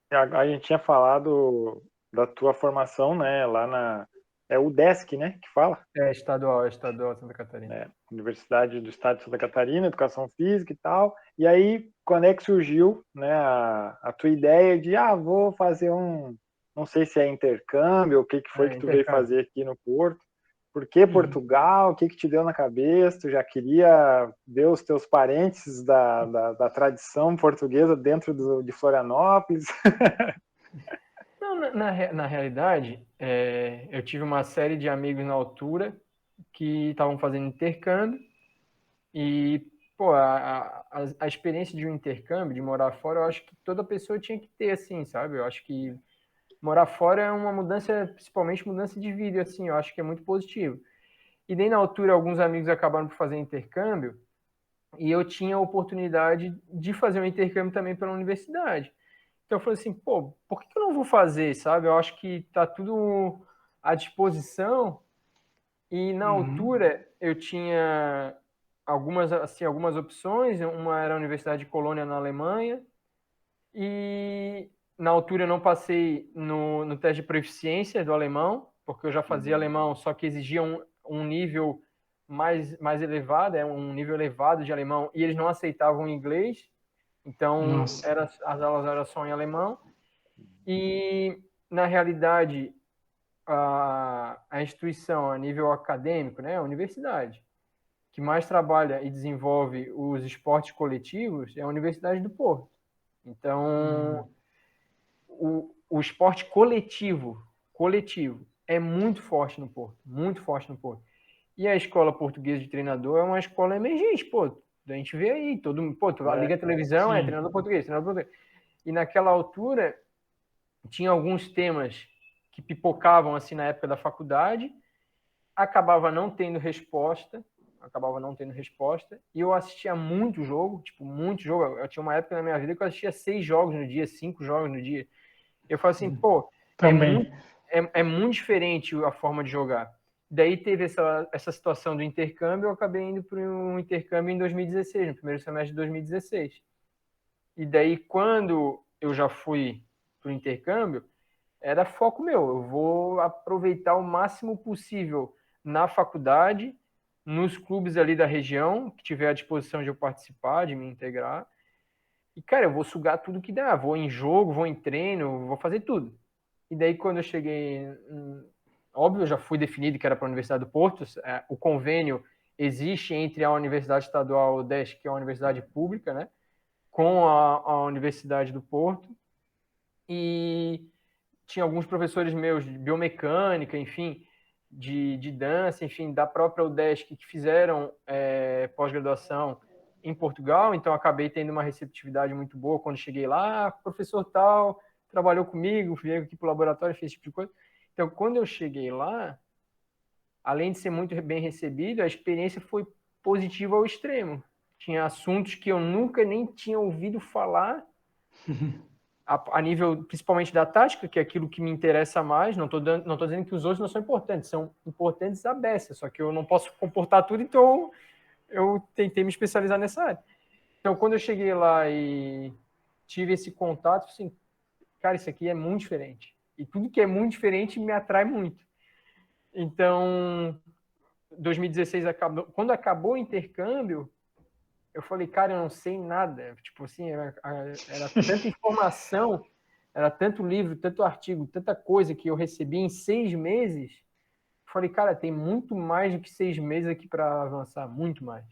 A gente tinha falado da tua formação, né, lá na... É o UDESC, né, que fala? Estadual Santa Catarina. Universidade do Estado de Santa Catarina, Educação Física e tal. E aí, quando é que surgiu, né, a tua ideia de, vou fazer não sei se é intercâmbio, ou o que foi que tu veio fazer aqui no Porto? Por que Portugal? O que te deu na cabeça? Tu já queria ver os teus parentes da tradição portuguesa dentro de Florianópolis? Não, na realidade, eu tive uma série de amigos na altura que estavam fazendo intercâmbio e, pô, a experiência de um intercâmbio, de morar fora, eu acho que toda pessoa tinha que ter, assim, sabe? Eu acho que morar fora é uma mudança, principalmente mudança de vida, assim, eu acho que é muito positivo. E daí, na altura, alguns amigos acabaram por fazer intercâmbio e eu tinha a oportunidade de fazer um intercâmbio também pela universidade. Então eu falei assim, pô, por que eu não vou fazer, sabe? Eu acho que tá tudo à disposição e na altura eu tinha algumas opções. Uma era a Universidade de Colônia na Alemanha e na altura eu não passei no teste de proficiência do alemão, porque eu já fazia alemão, só que exigia um nível mais elevado, um nível elevado de alemão, e eles não aceitavam inglês, então as aulas eram só em alemão. E, na realidade, a instituição a nível acadêmico, né, a universidade, que mais trabalha e desenvolve os esportes coletivos é a Universidade do Porto. Então, o esporte coletivo é muito forte no Porto, muito forte no Porto. E a escola portuguesa de treinador é uma escola emergente, pô. A gente vê aí, liga a televisão, treinador português. E naquela altura, tinha alguns temas que pipocavam assim na época da faculdade, acabava não tendo resposta, e eu assistia muito jogo. Eu tinha uma época na minha vida que eu assistia 6 jogos no dia, 5 jogos no dia. Eu falo assim, pô, é muito diferente a forma de jogar. Daí teve essa situação do intercâmbio, eu acabei indo para um intercâmbio em 2016, no primeiro semestre de 2016. E daí, quando eu já fui para o intercâmbio, era foco meu. Eu vou aproveitar o máximo possível na faculdade, nos clubes ali da região, que tiver à disposição de eu participar, de me integrar. E, cara, eu vou sugar tudo que dá. Vou em jogo, vou em treino, vou fazer tudo. E daí, quando eu cheguei... Óbvio, eu já fui definido que era para a Universidade do Porto. O convênio existe entre a Universidade Estadual UDESC, que é uma universidade pública, né, com a Universidade do Porto. E tinha alguns professores meus de biomecânica, enfim, de dança, enfim, da própria UDESC, que fizeram pós-graduação em Portugal, então acabei tendo uma receptividade muito boa quando cheguei lá. Professor tal, trabalhou comigo, veio aqui para o laboratório, fez esse tipo de coisa. Então, quando eu cheguei lá, além de ser muito bem recebido, a experiência foi positiva ao extremo. Tinha assuntos que eu nunca nem tinha ouvido falar, a nível principalmente da tática, que é aquilo que me interessa mais. Não tô dizendo que os outros não são importantes, são importantes à beça, só que eu não posso comportar tudo, então eu tentei me especializar nessa área. Então, quando eu cheguei lá e tive esse contato, assim, cara, isso aqui é muito diferente. E tudo que é muito diferente me atrai muito. Então, 2016 acabou. Quando acabou o intercâmbio, eu falei, cara, eu não sei nada. Tipo assim, era tanta informação, era tanto livro, tanto artigo, tanta coisa que eu recebi em 6 meses. Eu falei, cara, tem muito mais do que 6 meses aqui para avançar, muito mais.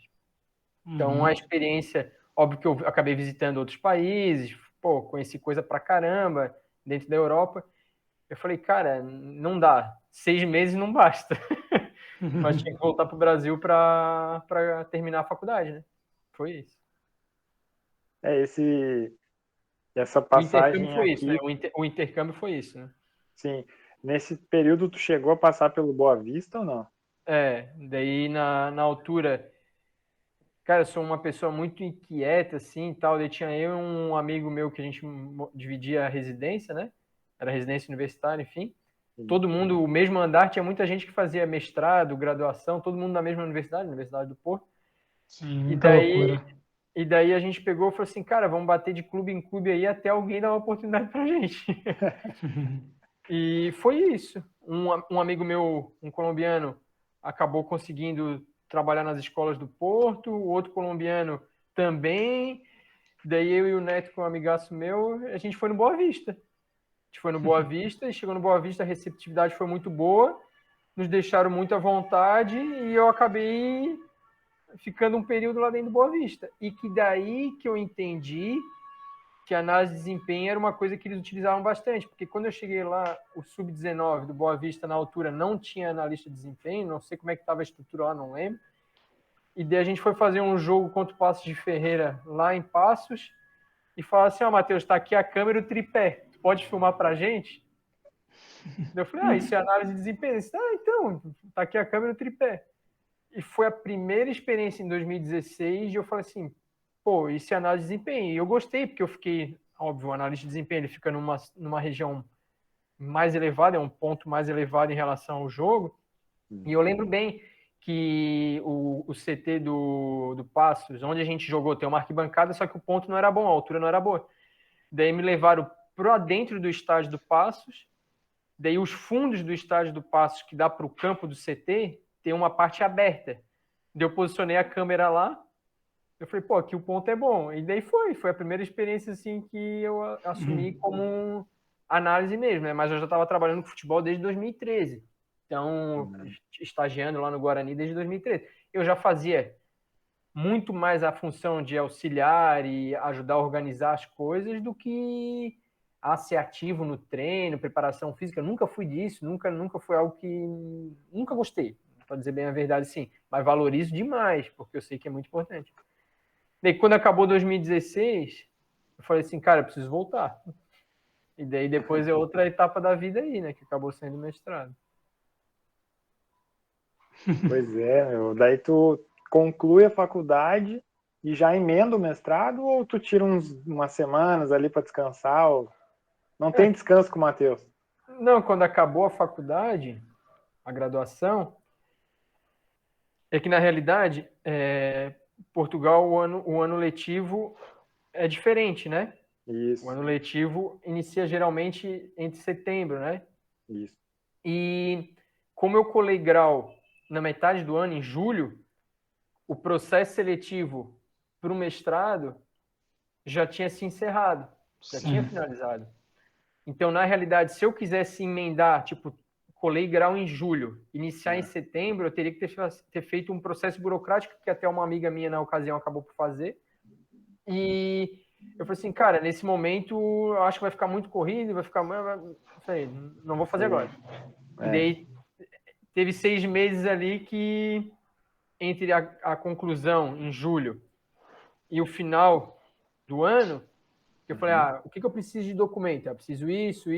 Então, a experiência, óbvio que eu acabei visitando outros países, pô, conheci coisa pra caramba dentro da Europa. Eu falei, cara, não dá. 6 meses não basta. Mas tinha que voltar pro Brasil para terminar a faculdade, né? Foi isso. Essa O intercâmbio passagem foi isso, né? aqui, O intercâmbio foi isso, né? sim. Nesse período, tu chegou a passar pelo Boa Vista ou não? Daí na altura, cara, eu sou uma pessoa muito inquieta, assim, e tal. Daí tinha eu e um amigo meu que a gente dividia a residência, né? Era residência universitária, enfim. Todo mundo, o mesmo andar, tinha muita gente que fazia mestrado, graduação, todo mundo na mesma universidade, Universidade do Porto. Sim, E muita daí, loucura. e daí a gente pegou e falou assim, cara, vamos bater de clube em clube aí até alguém dar uma oportunidade pra gente. E foi isso. Um amigo meu, um colombiano, acabou conseguindo trabalhar nas escolas do Porto, o outro colombiano também. Daí eu e o Neto, com um amigaço meu, a gente foi no Boa Vista. A gente foi no Boa Vista e chegou no Boa Vista, a receptividade foi muito boa, nos deixaram muito à vontade e eu acabei ficando um período lá dentro do Boa Vista. E que daí que eu entendi que a análise de desempenho era uma coisa que eles utilizavam bastante, porque quando eu cheguei lá, o Sub-19 do Boa Vista, na altura, não tinha analista de desempenho, não sei como é que estava a estrutura lá, não lembro. E daí a gente foi fazer um jogo contra o Passos de Ferreira lá em Passos e falaram assim, Matheus, está aqui a câmera e o tripé, tu pode filmar pra gente? Eu falei, isso é análise de desempenho. Disse, então, tá aqui a câmera e o tripé. E foi a primeira experiência em 2016 e eu falei assim, pô, isso é análise de desempenho. E eu gostei, porque eu fiquei, óbvio, o analista de desempenho, ele fica numa região mais elevada, é um ponto mais elevado em relação ao jogo. E eu lembro bem que o CT do Passos, onde a gente jogou, tem uma arquibancada, só que o ponto não era bom, a altura não era boa. Daí me levaram para dentro do estádio do Passos, daí os fundos do estádio do Passos, que dá para o campo do CT, tem uma parte aberta. Daí eu posicionei a câmera lá, eu falei, pô, aqui o ponto é bom. E daí foi a primeira experiência assim que eu assumi como análise mesmo, né? Mas eu já estava trabalhando com futebol desde 2013. Então, estagiando lá no Guarani desde 2013. Eu já fazia muito mais a função de auxiliar e ajudar a organizar as coisas do que a ser ativo no treino, preparação física. Eu nunca fui disso, nunca foi algo que nunca gostei, para dizer bem a verdade, sim. Mas valorizo demais, porque eu sei que é muito importante. Daí, quando acabou 2016, eu falei assim, cara, eu preciso voltar. E daí depois é outra etapa da vida aí, né? Que acabou sendo mestrado. Pois é, meu. Daí tu conclui a faculdade e já emenda o mestrado ou tu tira umas semanas ali para descansar? Ou... Não tem descanso com o Matheus? Não, quando acabou a faculdade, a graduação, é que na realidade, Portugal, o ano letivo é diferente, né? Isso. O ano letivo inicia geralmente entre setembro, né? Isso. E como eu colei grau na metade do ano, em julho, o processo seletivo para o mestrado já tinha se encerrado, já tinha finalizado. Então, na realidade, se eu quisesse emendar, tipo, colei grau em julho, iniciar em setembro, eu teria que ter feito um processo burocrático que até uma amiga minha na ocasião acabou por fazer. E eu falei assim, cara, nesse momento eu acho que vai ficar muito corrido, vai ficar... Eu falei, não vou fazer agora. E daí teve 6 meses ali que entre a conclusão em julho e o final do ano, eu falei, o que eu preciso de documento? Eu preciso isso,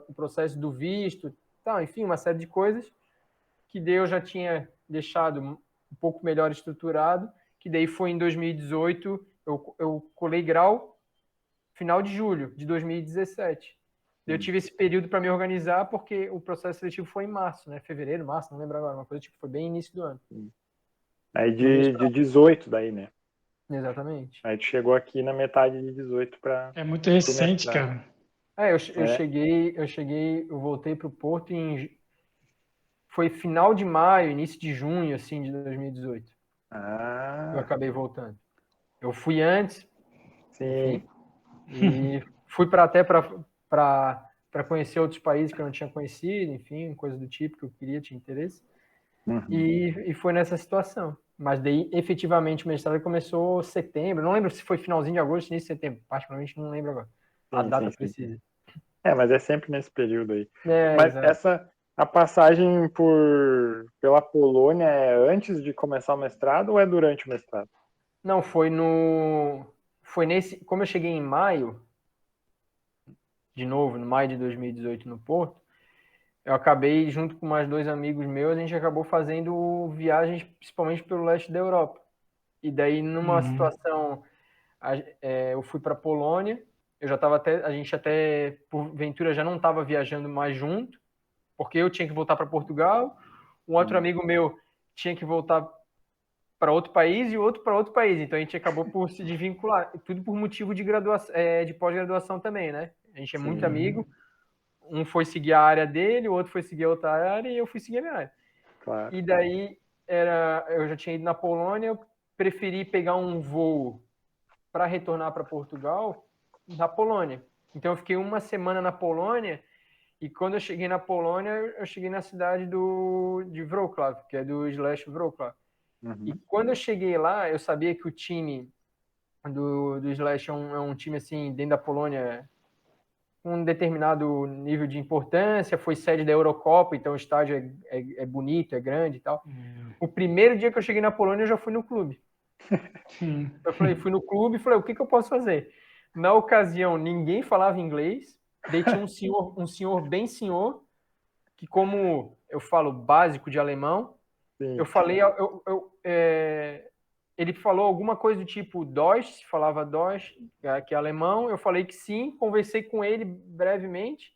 o processo do visto, tal, enfim, uma série de coisas que daí eu já tinha deixado um pouco melhor estruturado, que daí foi em 2018, eu colei grau final de julho de 2017. Eu tive esse período para me organizar, porque o processo seletivo foi em março, né? Fevereiro, março, não lembro agora, uma coisa tipo, foi bem início do ano. Aí de 18 daí, né? Exatamente. Aí tu chegou aqui na metade de 18 para É muito recente, cara. Eu cheguei, eu voltei para o Porto foi final de maio, início de junho, assim, de 2018. Eu acabei voltando. Eu fui antes, sim. enfim, e fui até para conhecer outros países que eu não tinha conhecido, enfim, coisa do tipo que eu queria, tinha interesse. Uhum. E foi nessa situação. Mas daí, efetivamente, o mestrado começou em setembro. Não lembro se foi finalzinho de agosto, início de setembro. Particularmente, não lembro agora. A data precisa. Mas é sempre nesse período aí. Mas Exato. a passagem pela Polônia é antes de começar o mestrado ou é durante o mestrado? Não, foi nesse... Como eu cheguei em maio, de novo, no maio de 2018 no Porto, eu acabei, junto com mais 2 amigos meus, a gente acabou fazendo viagens, principalmente pelo leste da Europa. E daí, numa situação... eu fui para a Polônia, a gente até, porventura, já não estava viajando mais junto, porque eu tinha que voltar para Portugal, um outro amigo meu tinha que voltar para outro país e o outro para outro país. Então a gente acabou por se desvincular, tudo por motivo de de pós-graduação também, né? A gente é muito amigo, um foi seguir a área dele, o outro foi seguir a outra área e eu fui seguir a minha área. Claro. E daí eu já tinha ido na Polônia, eu preferi pegar um voo para retornar para Portugal da Polônia. Então eu fiquei uma semana na Polônia e quando eu cheguei na Polônia, eu cheguei na cidade de Wrocław, que é do Slash Wrocław. E quando eu cheguei lá, eu sabia que o time do Slash é um time assim, dentro da Polônia, com um determinado nível de importância, foi sede da Eurocopa, então o estádio é bonito, é grande e tal. O primeiro dia que eu cheguei na Polônia, eu já fui no clube. Eu fui no clube e falei, o que eu posso fazer? Na ocasião, ninguém falava inglês, daí tinha um senhor bem senhor, que como eu falo básico de alemão, Sim. eu falei, ele falou alguma coisa do tipo Deutsch, falava Deutsch, que é alemão, eu falei que sim, conversei com ele brevemente,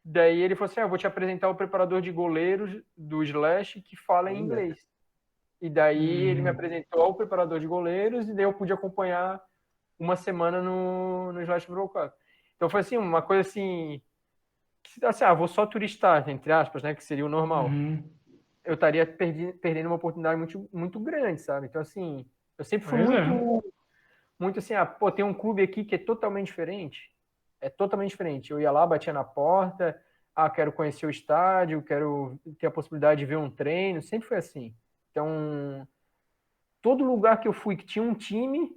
daí ele falou assim, eu vou te apresentar o preparador de goleiros do Slash que fala em inglês. E daí ele me apresentou ao preparador de goleiros e daí eu pude acompanhar uma semana no Slash Wrocław. Então foi assim, uma coisa assim, assim, vou só turistar, entre aspas, né, que seria o normal. Eu estaria perdendo uma oportunidade muito, muito grande, sabe? Então, assim, eu sempre fui muito assim, tem um clube aqui que é totalmente diferente. É totalmente diferente. Eu ia lá, batia na porta, quero conhecer o estádio, quero ter a possibilidade de ver um treino, sempre foi assim. Então, todo lugar que eu fui que tinha um time...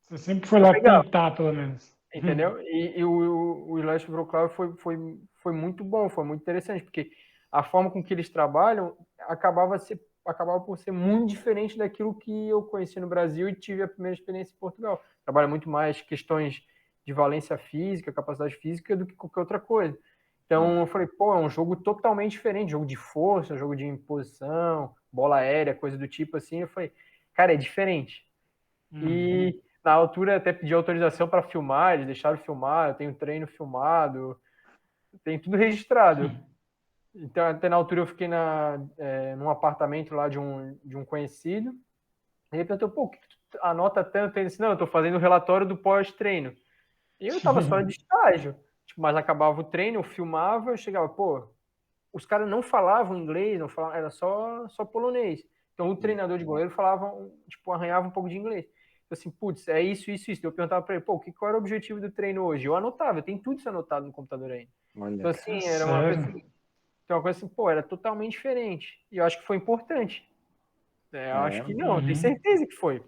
Você sempre foi lá tentar, pelo menos. Entendeu? E o Slash Wrocław foi muito bom, foi muito interessante, porque a forma com que eles trabalham acabava por ser muito diferente daquilo que eu conheci no Brasil e tive a primeira experiência em Portugal. Trabalha muito mais questões de valência física, capacidade física, do que qualquer outra coisa. Então eu falei, é um jogo totalmente diferente, jogo de força, jogo de imposição, bola aérea, coisa do tipo assim. Eu falei, cara, é diferente. E na altura até pedi autorização para filmar, eles deixaram filmar, eu tenho treino filmado, tem tudo registrado. Então, até na altura eu fiquei num apartamento lá de um conhecido. E ele perguntou, por que tu anota tanto? Eu disse, não, eu tô fazendo o relatório do pós-treino. E eu tava só de estágio. Mas acabava o treino, eu filmava, eu chegava, os caras não falavam inglês, não falavam, era só polonês. Então o treinador de goleiro falava, arranhava um pouco de inglês. Então, assim, putz, é isso. Eu perguntava para ele, qual era o objetivo do treino hoje? Eu anotava, eu tenho tudo isso anotado no computador ainda. Olha. Então, assim, era uma coisa assim, era totalmente diferente. E eu acho que foi importante. Eu acho que não, tenho certeza que foi.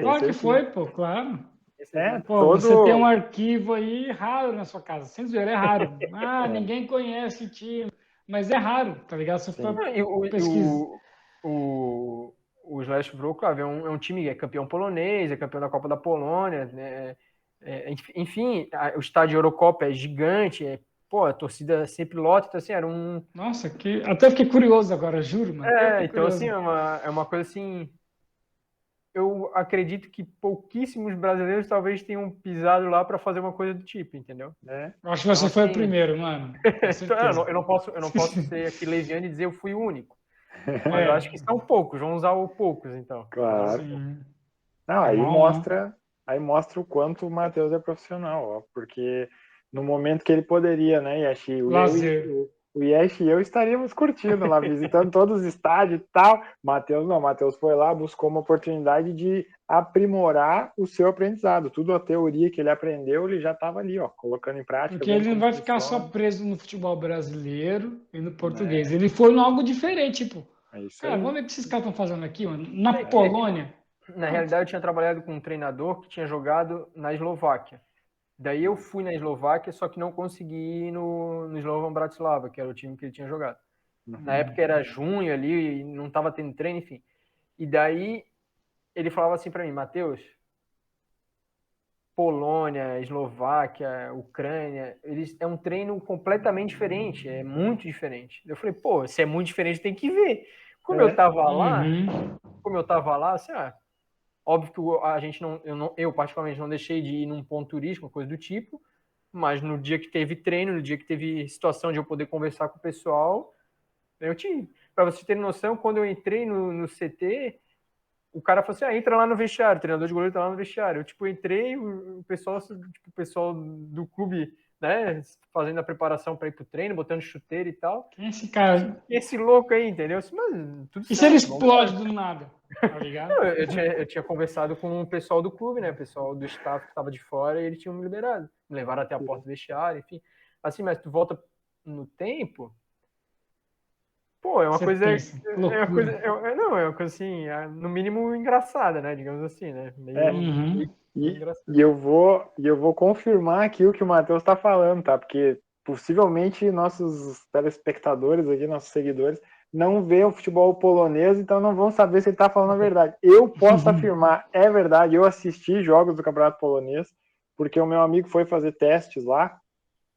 Claro que foi, claro. Todo... Você tem um arquivo aí raro na sua casa. Sem zoeira, é raro. Ninguém conhece o time. Mas é raro, tá ligado? Você pesquisa. O Slash Wrocław é um time que é campeão polonês, é campeão da Copa da Polônia, né? Enfim, o estádio Eurocopa é gigante, a torcida sempre lota, então assim, era um... Nossa, até fiquei curioso agora, juro, mano. Então assim, é uma coisa assim... Eu acredito que pouquíssimos brasileiros talvez tenham pisado lá para fazer uma coisa do tipo, entendeu? Eu acho que você foi o primeiro, mano. Eu não posso ser aqui leviano e dizer eu fui o único. Mas eu acho que são poucos, vamos usar o poucos, então. Claro. Não, aí mostra o quanto o Matheus é profissional, porque no momento que ele poderia, né, Yashi, o Yesh e eu estaríamos curtindo lá, visitando todos os estádios e tal. Matheus não, Matheus foi lá, buscou uma oportunidade de aprimorar o seu aprendizado. Tudo a teoria que ele aprendeu, ele já estava ali, ó, colocando em prática, Porque vendo ele não como vai ficar só funciona. preso no futebol brasileiro e no português. É, Ele foi em algo diferente, tipo, é isso cara, vamos aí. ver o que esses caras estão fazendo aqui, mano. Na É, Polônia. na realidade, eu tinha trabalhado com um treinador que tinha jogado na Eslováquia. Daí eu fui na Eslováquia, só que não consegui ir no Slovan Bratislava, que era o time que ele tinha jogado. Na época era junho ali, não estava tendo treino, enfim. E daí ele falava assim para mim, Matheus, Polônia, Eslováquia, Ucrânia, é um treino completamente diferente, é muito diferente. Eu falei, pô, se é muito diferente, tem que ver. Como eu tava lá, assim, óbvio que a gente eu particularmente não deixei de ir num ponto turístico, coisa do tipo, mas no dia que teve treino, no dia que teve situação de eu poder conversar com o pessoal, eu tinha. Para você ter noção, quando eu entrei no CT, o cara falou assim, entra lá no vestiário, o treinador de goleiro tá lá no vestiário. Eu, tipo, entrei, o pessoal do clube, né, fazendo a preparação para ir pro treino, botando chuteiro e tal. Quem é esse cara? Esse louco aí, entendeu? Assim, mas tudo E se ele certo, vamos lá. explode do nada? Tá ligado? Eu tinha conversado com o pessoal do clube, né? O pessoal do staff que estava de fora e eles tinham me liberado. Me levaram até a porta do vestiário, enfim. Assim, mas tu volta no tempo, pô, é uma Você coisa. pensa, que loucura. Não, é uma coisa assim, no mínimo engraçada, né? Digamos assim, né? É, Meio e, engraçado. e eu vou confirmar aqui o que o Matheus está falando, tá? Porque possivelmente nossos telespectadores aqui, nossos seguidores, não vê o futebol polonês, então não vão saber se ele está falando a verdade. Eu posso afirmar, é verdade, eu assisti jogos do Campeonato Polonês, porque o meu amigo foi fazer testes lá,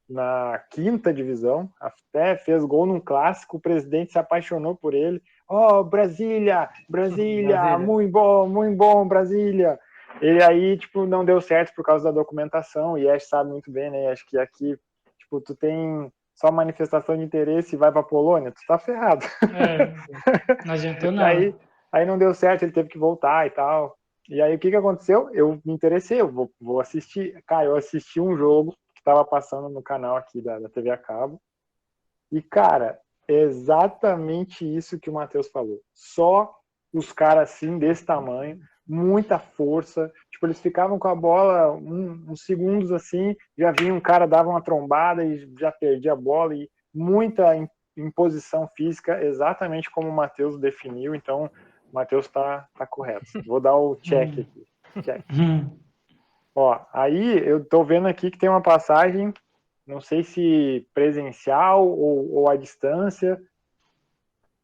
na quinta divisão, até fez gol num clássico, o presidente se apaixonou por ele. Oh, Brasília, Brasília, Brasília. muito bom, Brasília. Ele aí, tipo, não deu certo por causa da documentação, e Ash sabe muito bem, né? Acho que aqui, tipo, tu tem só manifestação de interesse e vai pra Polônia, tu tá ferrado. Não adiantou aí, nada. aí não deu certo, ele teve que voltar e tal. E aí o que aconteceu? Eu me interessei, eu vou assistir. Cara, eu assisti um jogo que estava passando no canal aqui da TV a cabo. E, cara, é exatamente isso que o Matheus falou. Só os caras assim, desse tamanho, muita força. Tipo, eles ficavam com a bola uns segundos assim, já vinha um cara, dava uma trombada e já perdia a bola. E muita imposição física, exatamente como o Matheus definiu. Então, o Matheus tá correto. Vou dar o check aqui. Check. Ó, aí eu tô vendo aqui que tem uma passagem, não sei se presencial ou à distância,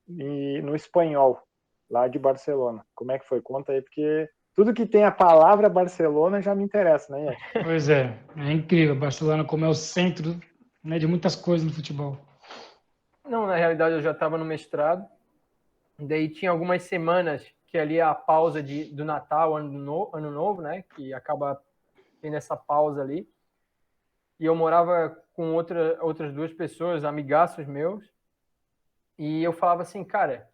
e no espanhol, lá de Barcelona. Como é que foi? Conta aí, porque tudo que tem a palavra Barcelona já me interessa, né, Yash? Pois é incrível. Barcelona como é o centro, né, de muitas coisas no futebol. Não, na realidade eu já estava no mestrado, daí tinha algumas semanas que ali a pausa do Natal, ano novo, né, que acaba tendo essa pausa ali, e eu morava com outras duas pessoas, amigaços meus, e eu falava assim, cara,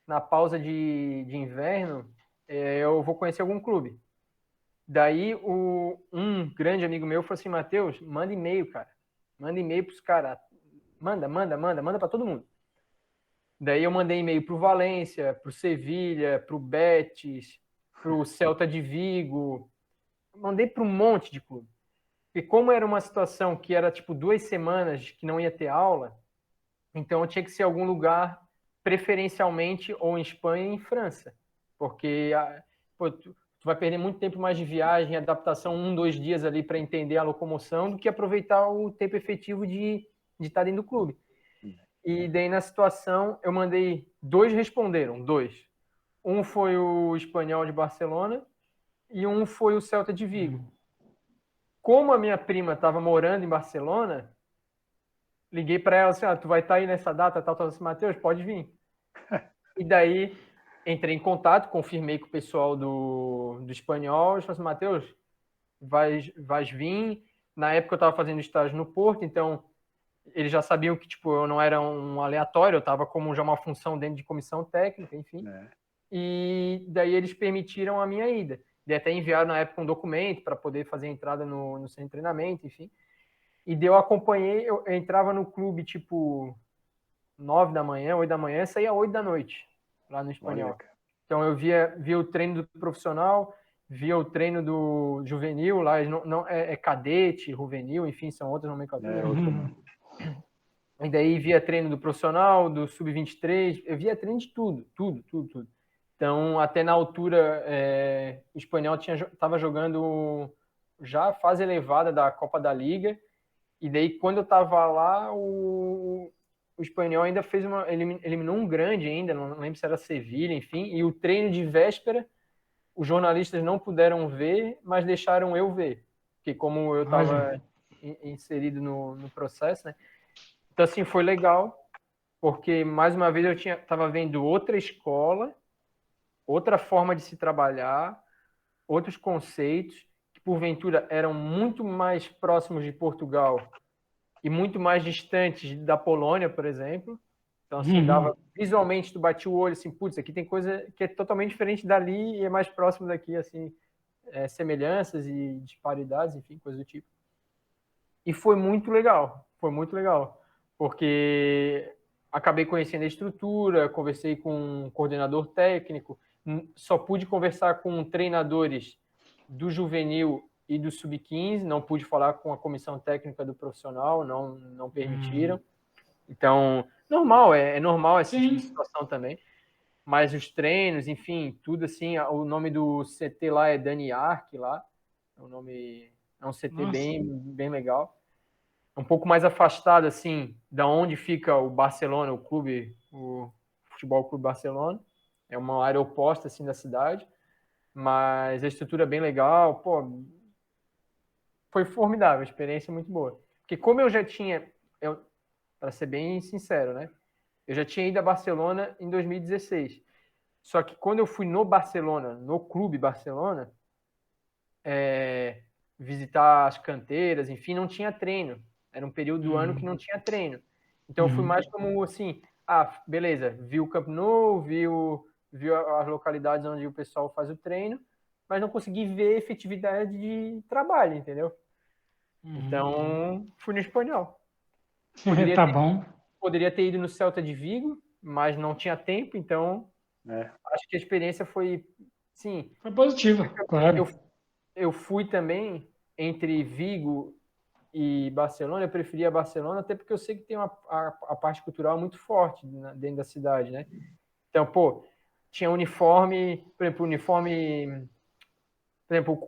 na pausa de inverno, eu vou conhecer algum clube. Daí um grande amigo meu falou assim, Matheus, manda e-mail, cara. Manda e-mail pros caras. Manda para todo mundo. Daí eu mandei e-mail pro Valência, pro Sevilha, pro Betis, pro Celta de Vigo. Mandei para um monte de clube. E como era uma situação que era tipo 2 semanas que não ia ter aula, então tinha que ser algum lugar, preferencialmente ou em Espanha ou em França. Porque pô, tu vai perder muito tempo mais de viagem, adaptação, 2 dias ali para entender a locomoção, do que aproveitar o tempo efetivo de estar dentro do clube. E daí, na situação, eu mandei 2 responderam, 2. Um foi o Espanhol de Barcelona e um foi o Celta de Vigo. Como a minha prima estava morando em Barcelona, liguei para ela assim, tu vai estar aí nessa data, tal, assim, Matheus, pode vir. E daí, entrei em contato, confirmei com o pessoal do Espanhol, e falei assim, Matheus, vais vir. Na época eu estava fazendo estágio no Porto, então eles já sabiam que tipo, eu não era um aleatório, eu estava como já uma função dentro de comissão técnica, enfim. E daí eles permitiram a minha ida. E até enviaram na época um documento para poder fazer a entrada no centro de treinamento, enfim. E daí eu acompanhei, eu entrava no clube tipo 9 da manhã, 8 da manhã, saía 8 da noite, lá no espanhol. Olha, cara. Então eu via o treino do profissional, via o treino do juvenil, lá não é cadete, juvenil, enfim, são outras nomenclaturas. É, outro não. E daí via treino do profissional, do sub-23, eu via treino de tudo. Então, até na altura, o espanhol estava jogando já a fase elevada da Copa da Liga, e daí quando eu estava lá, o espanhol ainda eliminou um grande ainda, não lembro se era Sevilha, enfim, e o treino de véspera, os jornalistas não puderam ver, mas deixaram eu ver, porque como eu estava inserido no processo, né? Então, assim, foi legal, porque, mais uma vez, eu estava vendo outra escola, outra forma de se trabalhar, outros conceitos, que, porventura, eram muito mais próximos de Portugal e muito mais distantes da Polônia, por exemplo. Então, assim, visualmente, tu batia o olho, assim, putz, aqui tem coisa que é totalmente diferente dali e é mais próximo daqui, assim, semelhanças e disparidades, enfim, coisa do tipo. E foi muito legal, porque acabei conhecendo a estrutura, conversei com um coordenador técnico, só pude conversar com treinadores do juvenil e do sub-15, não pude falar com a comissão técnica do profissional, não permitiram. Então, normal, é normal essa tipo de situação também. Mas os treinos, enfim, tudo assim, o nome do CT lá é Dani Ark lá, é um CT bem legal. Um pouco mais afastado, assim, da onde fica o Barcelona, o Futebol Clube Barcelona. É uma área oposta, assim, da cidade. Mas a estrutura é bem legal. Pô, foi formidável, a experiência muito boa. Porque como eu já tinha, para ser bem sincero, né? Eu já tinha ido a Barcelona em 2016. Só que quando eu fui no Barcelona, no Clube Barcelona, visitar as canteiras, enfim, não tinha treino. Era um período do ano que não tinha treino. Então, eu fui mais como assim, beleza, vi o Camp Nou, vi as localidades onde o pessoal faz o treino, mas não consegui ver efetividade de trabalho, entendeu? Então, fui no espanhol. Tá bom. Poderia ter ido no Celta de Vigo, mas não tinha tempo, então acho que a experiência foi, sim... Foi positiva, claro. Eu fui também entre Vigo e Barcelona, eu preferia Barcelona, até porque eu sei que tem a parte cultural muito forte dentro da cidade, né? Então, pô, tinha uniforme, por exemplo,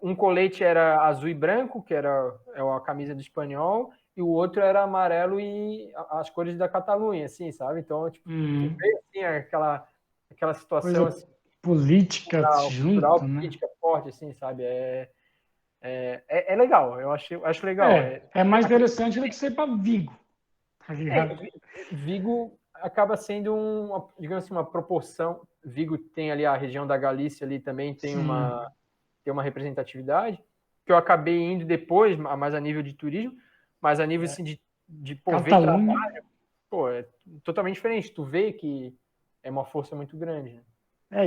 um colete era azul e branco, que era a camisa do espanhol, e o outro era amarelo e as cores da Catalunha, assim, sabe? Então, tipo, tu vê, assim, aquela situação Coisa assim, política cultural, junto, né? política forte, assim, sabe? É legal, eu acho legal. É mais interessante do que ser para Vigo, tá ligado? Vigo acaba sendo digamos assim, uma proporção. Vigo tem ali a região da Galícia ali também tem uma representatividade que eu acabei indo depois, mais a nível de turismo, mas a nível assim, de ver trabalho, pô, é totalmente diferente. Tu vê que é uma força muito grande, né?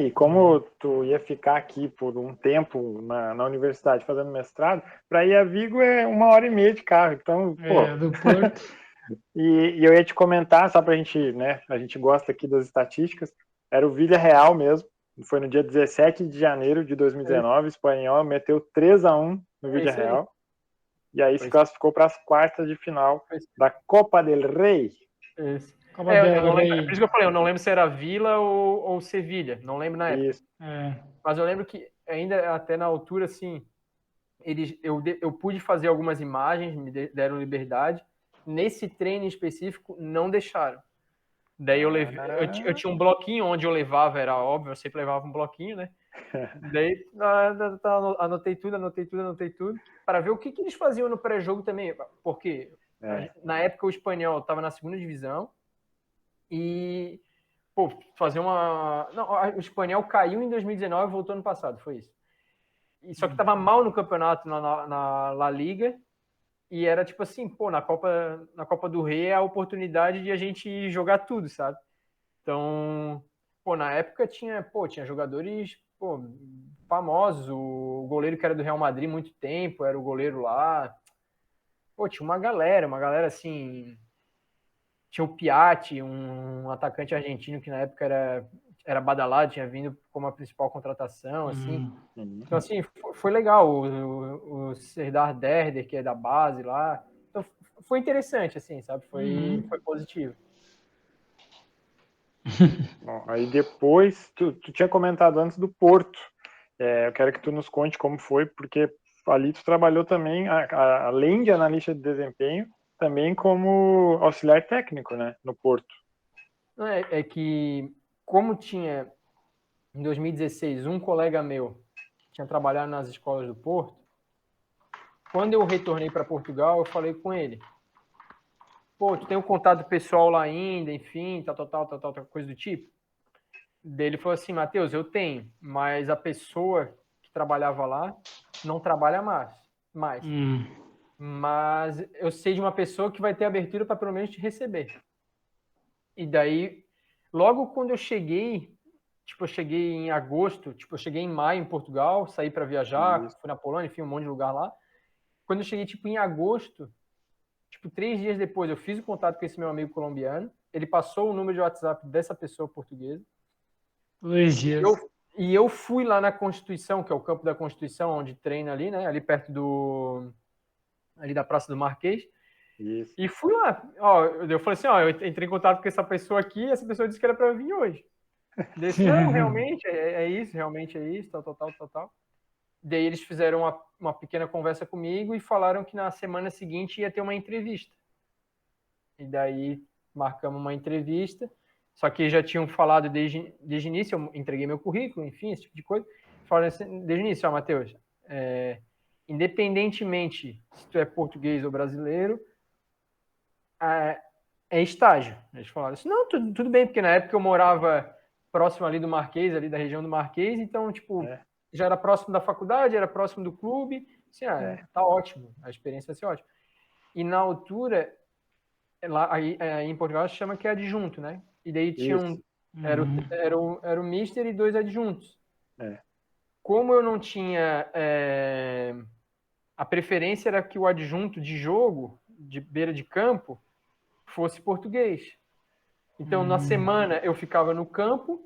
E como tu ia ficar aqui por um tempo na universidade fazendo mestrado, para ir a Vigo é 1h30 de carro, então, pô... do Porto. E eu ia te comentar, só pra gente, né, a gente gosta aqui das estatísticas, era o Villarreal mesmo, foi no dia 17 de janeiro de 2019, o Espanhol meteu 3-1 no Villarreal, e aí se classificou para as quartas de final da Copa del Rey. Copa del Rey. Por isso que eu falei, eu não lembro se era Vila ou Sevilha, não lembro na época. Isso. Mas eu lembro que ainda até na altura, assim, eu pude fazer algumas imagens, me deram liberdade. Nesse treino específico, não deixaram. Daí eu tinha um bloquinho onde eu levava, era óbvio, eu sempre levava um bloquinho, né? Daí anotei tudo, para ver o que eles faziam no pré-jogo também, porque na época o espanhol estava na segunda divisão e, pô, fazer uma... Não, o espanhol caiu em 2019 e voltou no passado, foi isso. E só que estava mal no campeonato na La Liga e era tipo assim, pô, na Copa do Rei é a oportunidade de a gente jogar tudo, sabe? Então, pô, na época tinha jogadores, pô, famosos, o goleiro que era do Real Madrid há muito tempo, era o goleiro lá. Pô, tinha uma galera assim, tinha o Piatti, um atacante argentino que na época era badalado, tinha vindo como a principal contratação, assim. Então, assim, foi legal. O Serdar Derder, que é da base lá. Então, foi interessante, assim, sabe? Foi positivo. Bom, aí depois, tu tinha comentado antes do Porto. Eu quero que tu nos conte como foi, porque ali tu trabalhou também, além de analista de desempenho, também como auxiliar técnico, né, no Porto. É que, como tinha, em 2016, um colega meu que tinha trabalhado nas escolas do Porto, quando eu retornei para Portugal, eu falei com ele, pô, tu tem um contato pessoal lá ainda, enfim, tal, coisa do tipo? Dele falou assim, Matheus, eu tenho, mas a pessoa que trabalhava lá não trabalha mais. Mas eu sei de uma pessoa que vai ter abertura para pelo menos te receber. E daí, logo quando eu cheguei, tipo, eu cheguei em agosto, tipo, eu cheguei em maio em Portugal, saí para viajar, fui na Polônia, enfim, um monte de lugar lá. Quando eu cheguei, tipo, em agosto, tipo, 3 dias depois, eu fiz o contato com esse meu amigo colombiano, ele passou o número de WhatsApp dessa pessoa portuguesa. 2 dias. E eu fui lá na Constituição, que é o campo da Constituição, onde treina ali, né? Ali perto ali da Praça do Marquês. Isso. E fui lá. Ó, eu falei assim, ó, eu entrei em contato com essa pessoa aqui, e essa pessoa disse que era para vir hoje. Desse, não, realmente é isso, tal. Daí eles fizeram uma pequena conversa comigo e falaram que na semana seguinte ia ter uma entrevista. E daí marcamos uma entrevista. Só que já tinham falado desde o início, eu entreguei meu currículo, enfim, esse tipo de coisa. Falaram assim, desde o início, ó, Matheus, independentemente se tu é português ou brasileiro, é estágio. Eles falaram assim, não, tudo bem, porque na época eu morava próximo ali do Marquês, ali da região do Marquês, então, tipo, já era próximo da faculdade, era próximo do clube, assim, tá ótimo, a experiência vai ser ótima. E na altura, lá aí em Portugal se chama que é adjunto, né? E daí tinha era o mister e 2 adjuntos. Como eu não tinha a preferência era que o adjunto de jogo, de beira de campo, fosse português. Então, na semana eu ficava no campo,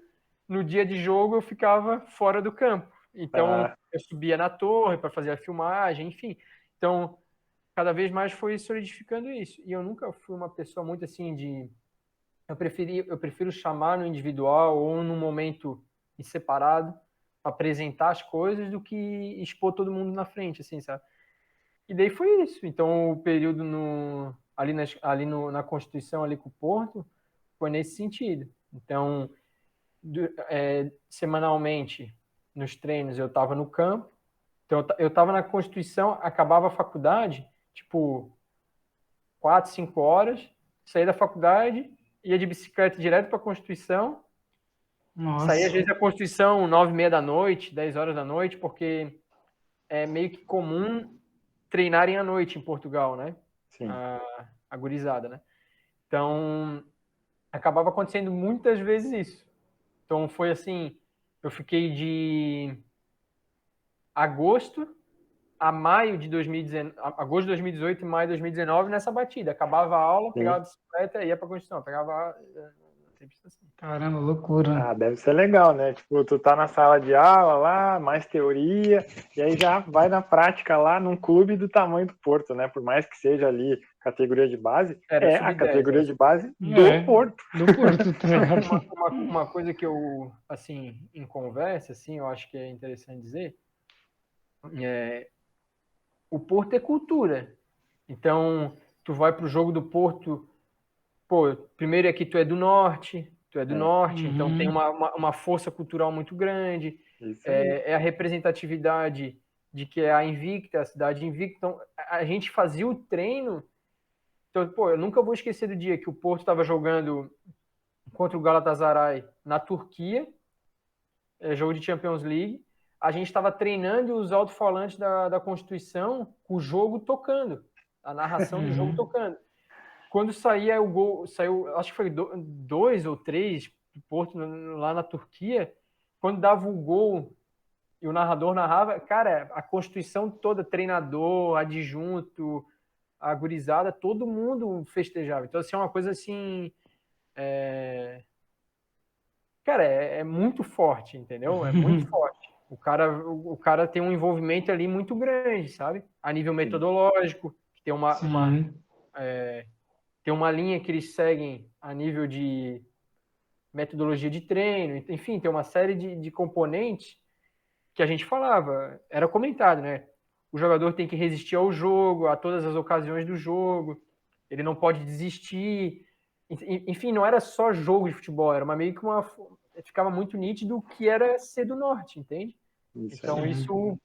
no dia de jogo eu ficava fora do campo. Então, eu subia na torre para fazer a filmagem, enfim. Então, cada vez mais foi solidificando isso. E eu nunca fui uma pessoa muito assim de... Eu prefiro chamar no individual ou num momento em separado, apresentar as coisas do que expor todo mundo na frente, assim, sabe? E daí foi isso. Então, o período na Constituição, ali com o Porto, foi nesse sentido. Então, semanalmente, nos treinos, eu estava no campo. Então, eu estava na Constituição, acabava a faculdade, tipo, 4, 5 horas, saía da faculdade, ia de bicicleta direto para a Constituição. Nossa. Saía, às vezes, da Constituição 9h30 da noite, 10 horas da noite, porque é meio que comum treinarem à noite em Portugal, né? Sim. A gurizada, né? Então, acabava acontecendo muitas vezes isso. Então, foi assim, eu fiquei de agosto a maio de 2019, agosto de 2018 e maio de 2019 nessa batida. Acabava a aula, pegava a bicicleta e ia para a Constituição. Pegava sempre assim. Caramba, loucura. Deve ser legal, né? Tipo, tu tá na sala de aula lá, mais teoria, e aí já vai na prática lá num clube do tamanho do Porto, né? Por mais que seja ali categoria de base, a categoria de base do Porto. Do Porto, tá ligado? Uma coisa que eu, assim, em conversa, assim, eu acho que é interessante dizer, o Porto é cultura. Então, tu vai pro jogo do Porto, pô, primeiro é que tu é do norte, então tem uma força cultural muito grande, é a representatividade de que é a Invicta, a cidade invicta. Então, a gente fazia o treino. Então, pô, eu nunca vou esquecer do dia que o Porto estava jogando contra o Galatasaray na Turquia, jogo de Champions League. A gente estava treinando os alto-falantes da Constituição com o jogo tocando, a narração do jogo tocando. Quando saía o gol, acho que foi 2 ou 3 do Porto lá na Turquia, quando dava o gol e o narrador narrava, cara, a Constituição toda, treinador, adjunto, a gurizada, todo mundo festejava. Então, assim, é uma coisa assim... Cara, é muito forte, entendeu? É muito forte. O cara tem um envolvimento ali muito grande, sabe? A nível metodológico, tem Sim. tem uma linha que eles seguem a nível de metodologia de treino, enfim, tem uma série de componentes que a gente falava, era comentado, né? O jogador tem que resistir ao jogo, a todas as ocasiões do jogo, ele não pode desistir. Enfim, não era só jogo de futebol, era meio que ficava muito nítido o que era ser do norte, entende? Então isso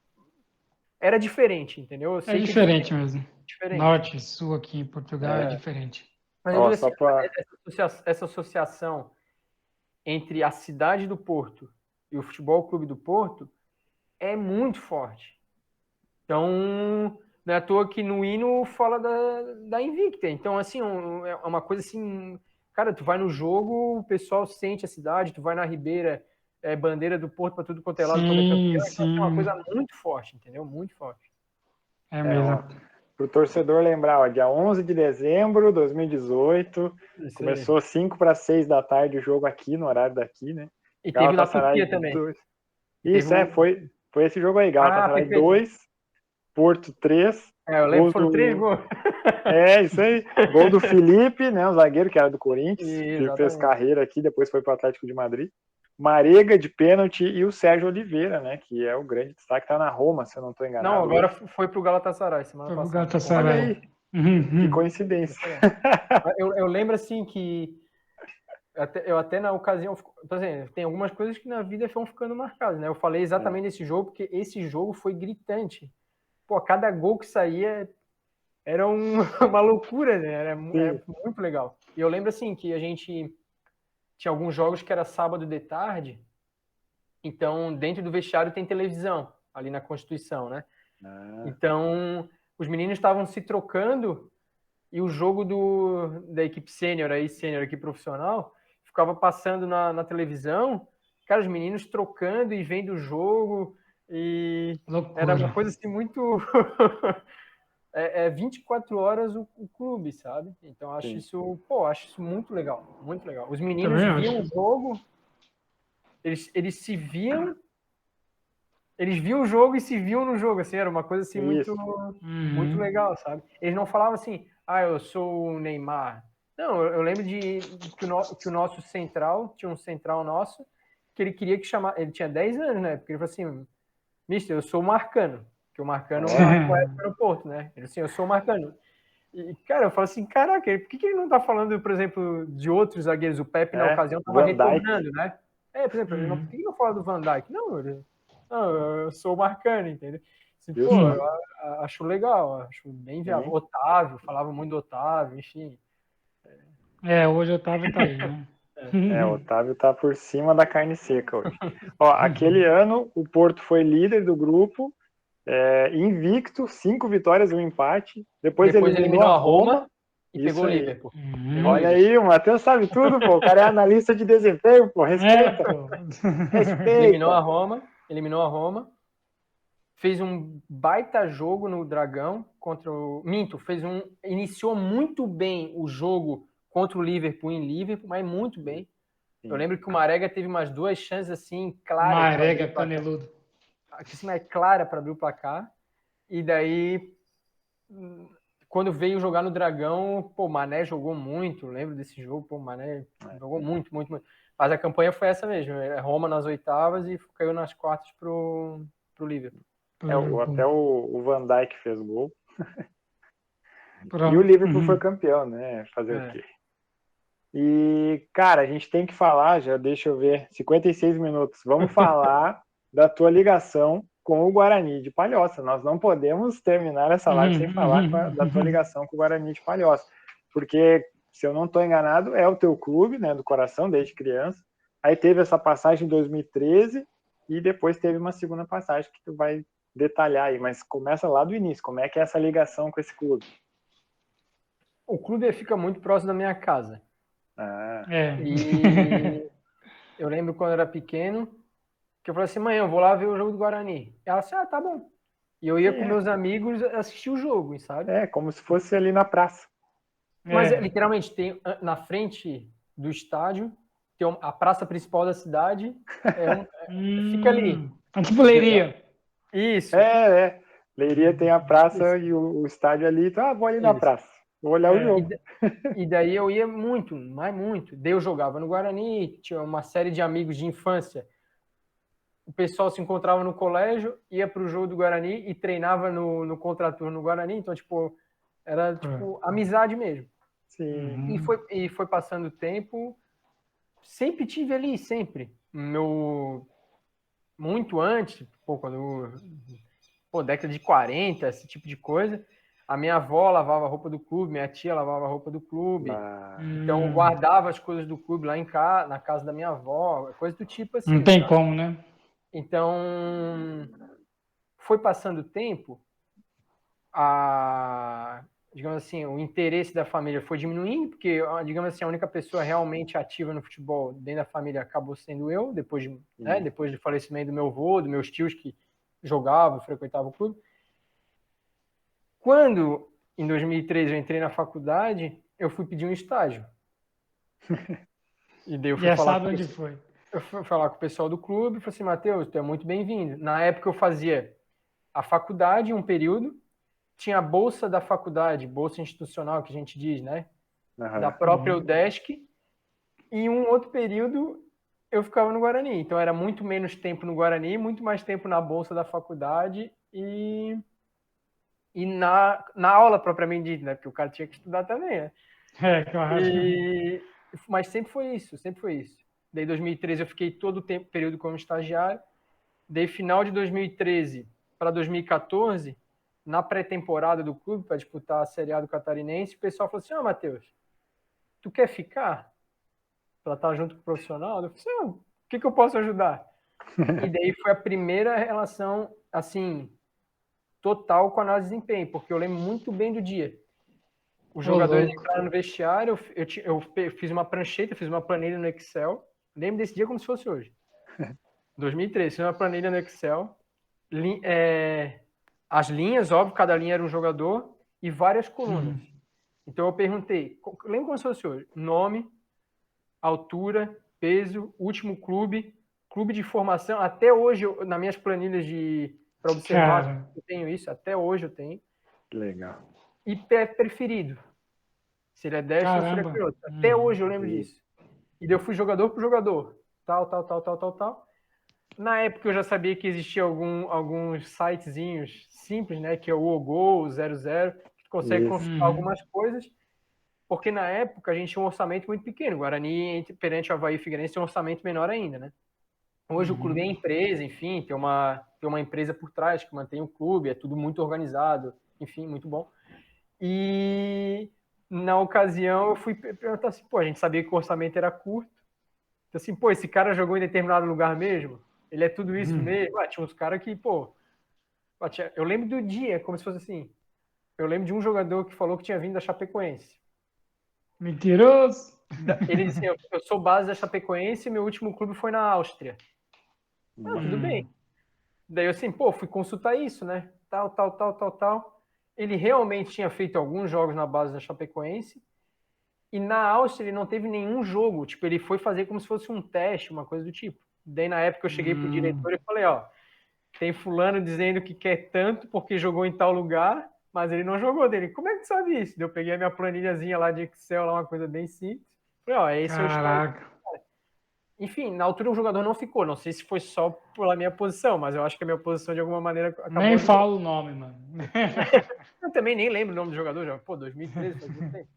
era diferente, entendeu? Eu É sei que diferente mesmo. diferente. Norte, sul aqui em Portugal é diferente. Mas eu digo Só assim, pra... essa associação entre a cidade do Porto e o Futebol Clube do Porto é muito forte. Então, não é à toa que no hino fala da Invicta. Então, assim, é uma coisa assim... Cara, tu vai no jogo, o pessoal sente a cidade, tu vai na Ribeira, bandeira do Porto para tudo quanto é lado quando é campeão. Então, assim, é uma coisa muito forte, entendeu? Muito forte. É mesmo. Para o torcedor lembrar, ó, dia 11 de dezembro de 2018, começou 5 para 6 da tarde o jogo aqui, no horário daqui, né? E teve na Galatasaray Turquia também. 2. Isso, foi esse jogo aí. Galatasaray perfeito. 2, Porto 3. Eu lembro, foram 3 gols. Isso aí. Gol do Felipe, né? O zagueiro que era do Corinthians. Que fez carreira aqui, depois foi para o Atlético de Madrid. Marega de pênalti e o Sérgio Oliveira, né? Que é o grande destaque, tá na Roma, se eu não estou enganado. Não, agora foi pro Galatasaray semana passada. Galatasaray. Olha aí. Que coincidência. Eu lembro assim que eu até na ocasião, por exemplo, tem algumas coisas que na vida vão ficando marcadas, né? Eu falei exatamente desse jogo porque esse jogo foi gritante. Pô, cada gol que saía era uma loucura, né? Era muito legal. E eu lembro assim que a gente tinha alguns jogos que era sábado de tarde, então dentro do vestiário tem televisão, ali na Constituição, né? Então os meninos estavam se trocando e o jogo da equipe sênior aqui profissional, ficava passando na televisão, cara, os meninos trocando e vendo o jogo, e Loucura. era uma coisa assim muito... 24 horas o clube, sabe? Então acho isso muito legal, muito legal. Os meninos viam o jogo, eles se viam, eles viam o jogo e se viam no jogo, assim, era uma coisa assim muito legal, sabe? Eles não falavam assim, eu sou o Neymar. Não, eu lembro que o nosso central, tinha um central nosso, que ele queria que chamasse, ele tinha 10 anos, né? Porque ele falou assim, mister, eu sou o Marcano, que o Marcano é poeta no Porto, né? Ele assim, eu sou o Marcano. E, cara, eu falo assim, caraca, por que ele não tá falando, por exemplo, de outros zagueiros? O Pepe, na ocasião, tava retornando, né? Por exemplo, por que ele não fala do Van Dijk? Não, eu sou o Marcano, entendeu? Assim, pô, eu acho legal, acho bem viável. Otávio, falava muito do Otávio, enfim. Hoje o Otávio tá aí, né? O Otávio tá por cima da carne seca hoje. Ó, aquele ano, o Porto foi líder do grupo, invicto, 5 vitórias e 1 empate. Depois eliminou a Roma e pegou o Liverpool. Olha aí, o Matheus sabe tudo, pô. O cara é analista de desempenho, pô. Respeita. Eliminou a Roma. Fez um baita jogo no Dragão contra o... Iniciou muito bem o jogo contra o Liverpool em Liverpool, mas muito bem. Eu lembro que o Marega teve umas 2 chances assim, claras. Marega, caneludo. Assim, mais clara para abrir o placar. E daí, quando veio jogar no Dragão, pô, o Mané jogou muito. Lembro desse jogo, pô, o Mané jogou muito, muito, muito. Mas a campanha foi essa mesmo. Roma nas oitavas e caiu nas quartas pro Liverpool. Até o Van Dijk fez gol. E o Liverpool foi campeão, né? Fazer o quê? E, cara, a gente tem que falar, já deixa eu ver, 56 minutos. Vamos falar da tua ligação com o Guarani de Palhoça. Nós não podemos terminar essa live sem falar da tua ligação com o Guarani de Palhoça. Porque, se eu não estou enganado, é o teu clube, né, do coração, desde criança. Aí teve essa passagem em 2013 e depois teve uma segunda passagem que tu vai detalhar aí. Mas começa lá do início. Como é que é essa ligação com esse clube? O clube fica muito próximo da minha casa. E eu lembro quando eu era pequeno, que eu falei assim, mãe, eu vou lá ver o jogo do Guarani. Ela disse, tá bom. E eu ia com meus amigos assistir o jogo, sabe? É, como se fosse ali na praça. Mas literalmente tem na frente do estádio, tem a praça principal da cidade, fica ali. Tipo Leiria. Isso. Leiria tem a praça e o estádio ali, então vou ali na praça. Vou olhar o jogo. E daí eu ia muito, mas muito. Daí eu jogava no Guarani, tinha uma série de amigos de infância. O pessoal se encontrava no colégio, ia para o jogo do Guarani e treinava no contraturno no Guarani. Então, tipo, era tipo amizade mesmo. Sim. E foi passando o tempo, sempre tive ali, sempre. Muito antes, década de 40, esse tipo de coisa. A minha avó lavava a roupa do clube, minha tia lavava a roupa do clube. Então, eu guardava as coisas do clube lá na casa da minha avó, coisa do tipo assim. Não tem como, né? Então, foi passando o tempo, digamos assim, o interesse da família foi diminuindo, porque, digamos assim, a única pessoa realmente ativa no futebol dentro da família acabou sendo eu, depois do falecimento do meu avô, dos meus tios que jogavam, frequentavam o clube. Quando, em 2013, eu entrei na faculdade, eu fui pedir um estágio. E daí eu fui falar sabe onde foi? Eu fui falar com o pessoal do clube e falei assim, Matheus, tu é muito bem-vindo. Na época eu fazia a faculdade, um período, tinha a bolsa da faculdade, bolsa institucional que a gente diz, né? Da própria UDESC, e um outro período eu ficava no Guarani. Então era muito menos tempo no Guarani, muito mais tempo na bolsa da faculdade e na aula propriamente dita, né? Porque o cara tinha que estudar também, né? Claro. Mas sempre foi isso. Daí, em 2013, eu fiquei todo o período como estagiário. Daí, final de 2013 para 2014, na pré-temporada do clube, para disputar a Série A do Catarinense, o pessoal falou assim, Matheus, tu quer ficar para estar junto com o profissional? Eu falei assim, o que eu posso ajudar? E daí foi a primeira relação, assim, total com a análise de desempenho, porque eu lembro muito bem do dia. Os jogadores entraram no vestiário, eu fiz uma prancheta, fiz uma planilha no Excel. Lembro desse dia como se fosse hoje. 2013, fiz uma planilha no Excel. As linhas, óbvio, cada linha era um jogador e várias colunas. Então eu perguntei, lembro como se fosse hoje, nome, altura, peso, último clube, clube de formação. Até hoje, nas minhas planilhas para observar, eu tenho isso, até hoje eu tenho. Legal. E preferido. Se ele é destro ou se ele é canhoto. Até hoje eu lembro disso. E daí eu fui jogador por jogador. Tal. Na época eu já sabia que existia alguns sitezinhos simples, né? Que é o Ogol, o 00, que tu consegue consultar algumas coisas. Porque na época a gente tinha um orçamento muito pequeno. O Guarani, perante o Avaí e Figueirense, tem um orçamento menor ainda, né? Hoje o clube é empresa, enfim, tem uma empresa por trás que mantém o clube, é tudo muito organizado, enfim, muito bom. E na ocasião eu fui perguntar assim, a gente sabia que o orçamento era curto. Então assim, esse cara jogou em determinado lugar mesmo? Ele é tudo isso mesmo? Tinha uns caras que, eu lembro do dia, como se fosse assim, eu lembro de um jogador que falou que tinha vindo da Chapecoense. Mentiroso! Ele disse, eu sou base da Chapecoense e meu último clube foi na Áustria. Tudo bem. Daí eu assim, fui consultar isso, né? Tal. Ele realmente tinha feito alguns jogos na base da Chapecoense e na Áustria ele não teve nenhum jogo. Tipo, ele foi fazer como se fosse um teste, uma coisa do tipo. Daí na época eu cheguei pro diretor e falei, tem fulano dizendo que quer tanto porque jogou em tal lugar, mas ele não jogou dele. Como é que tu sabe isso? Daí eu peguei a minha planilhazinha lá de Excel, lá uma coisa bem simples. Falei, esse é o histórico. Enfim, na altura o jogador não ficou. Não sei se foi só pela minha posição, mas eu acho que a minha posição de alguma maneira acabou. Nem falo o nome, mano. Eu também nem lembro o nome do jogador já. 2013, faz muito tempo.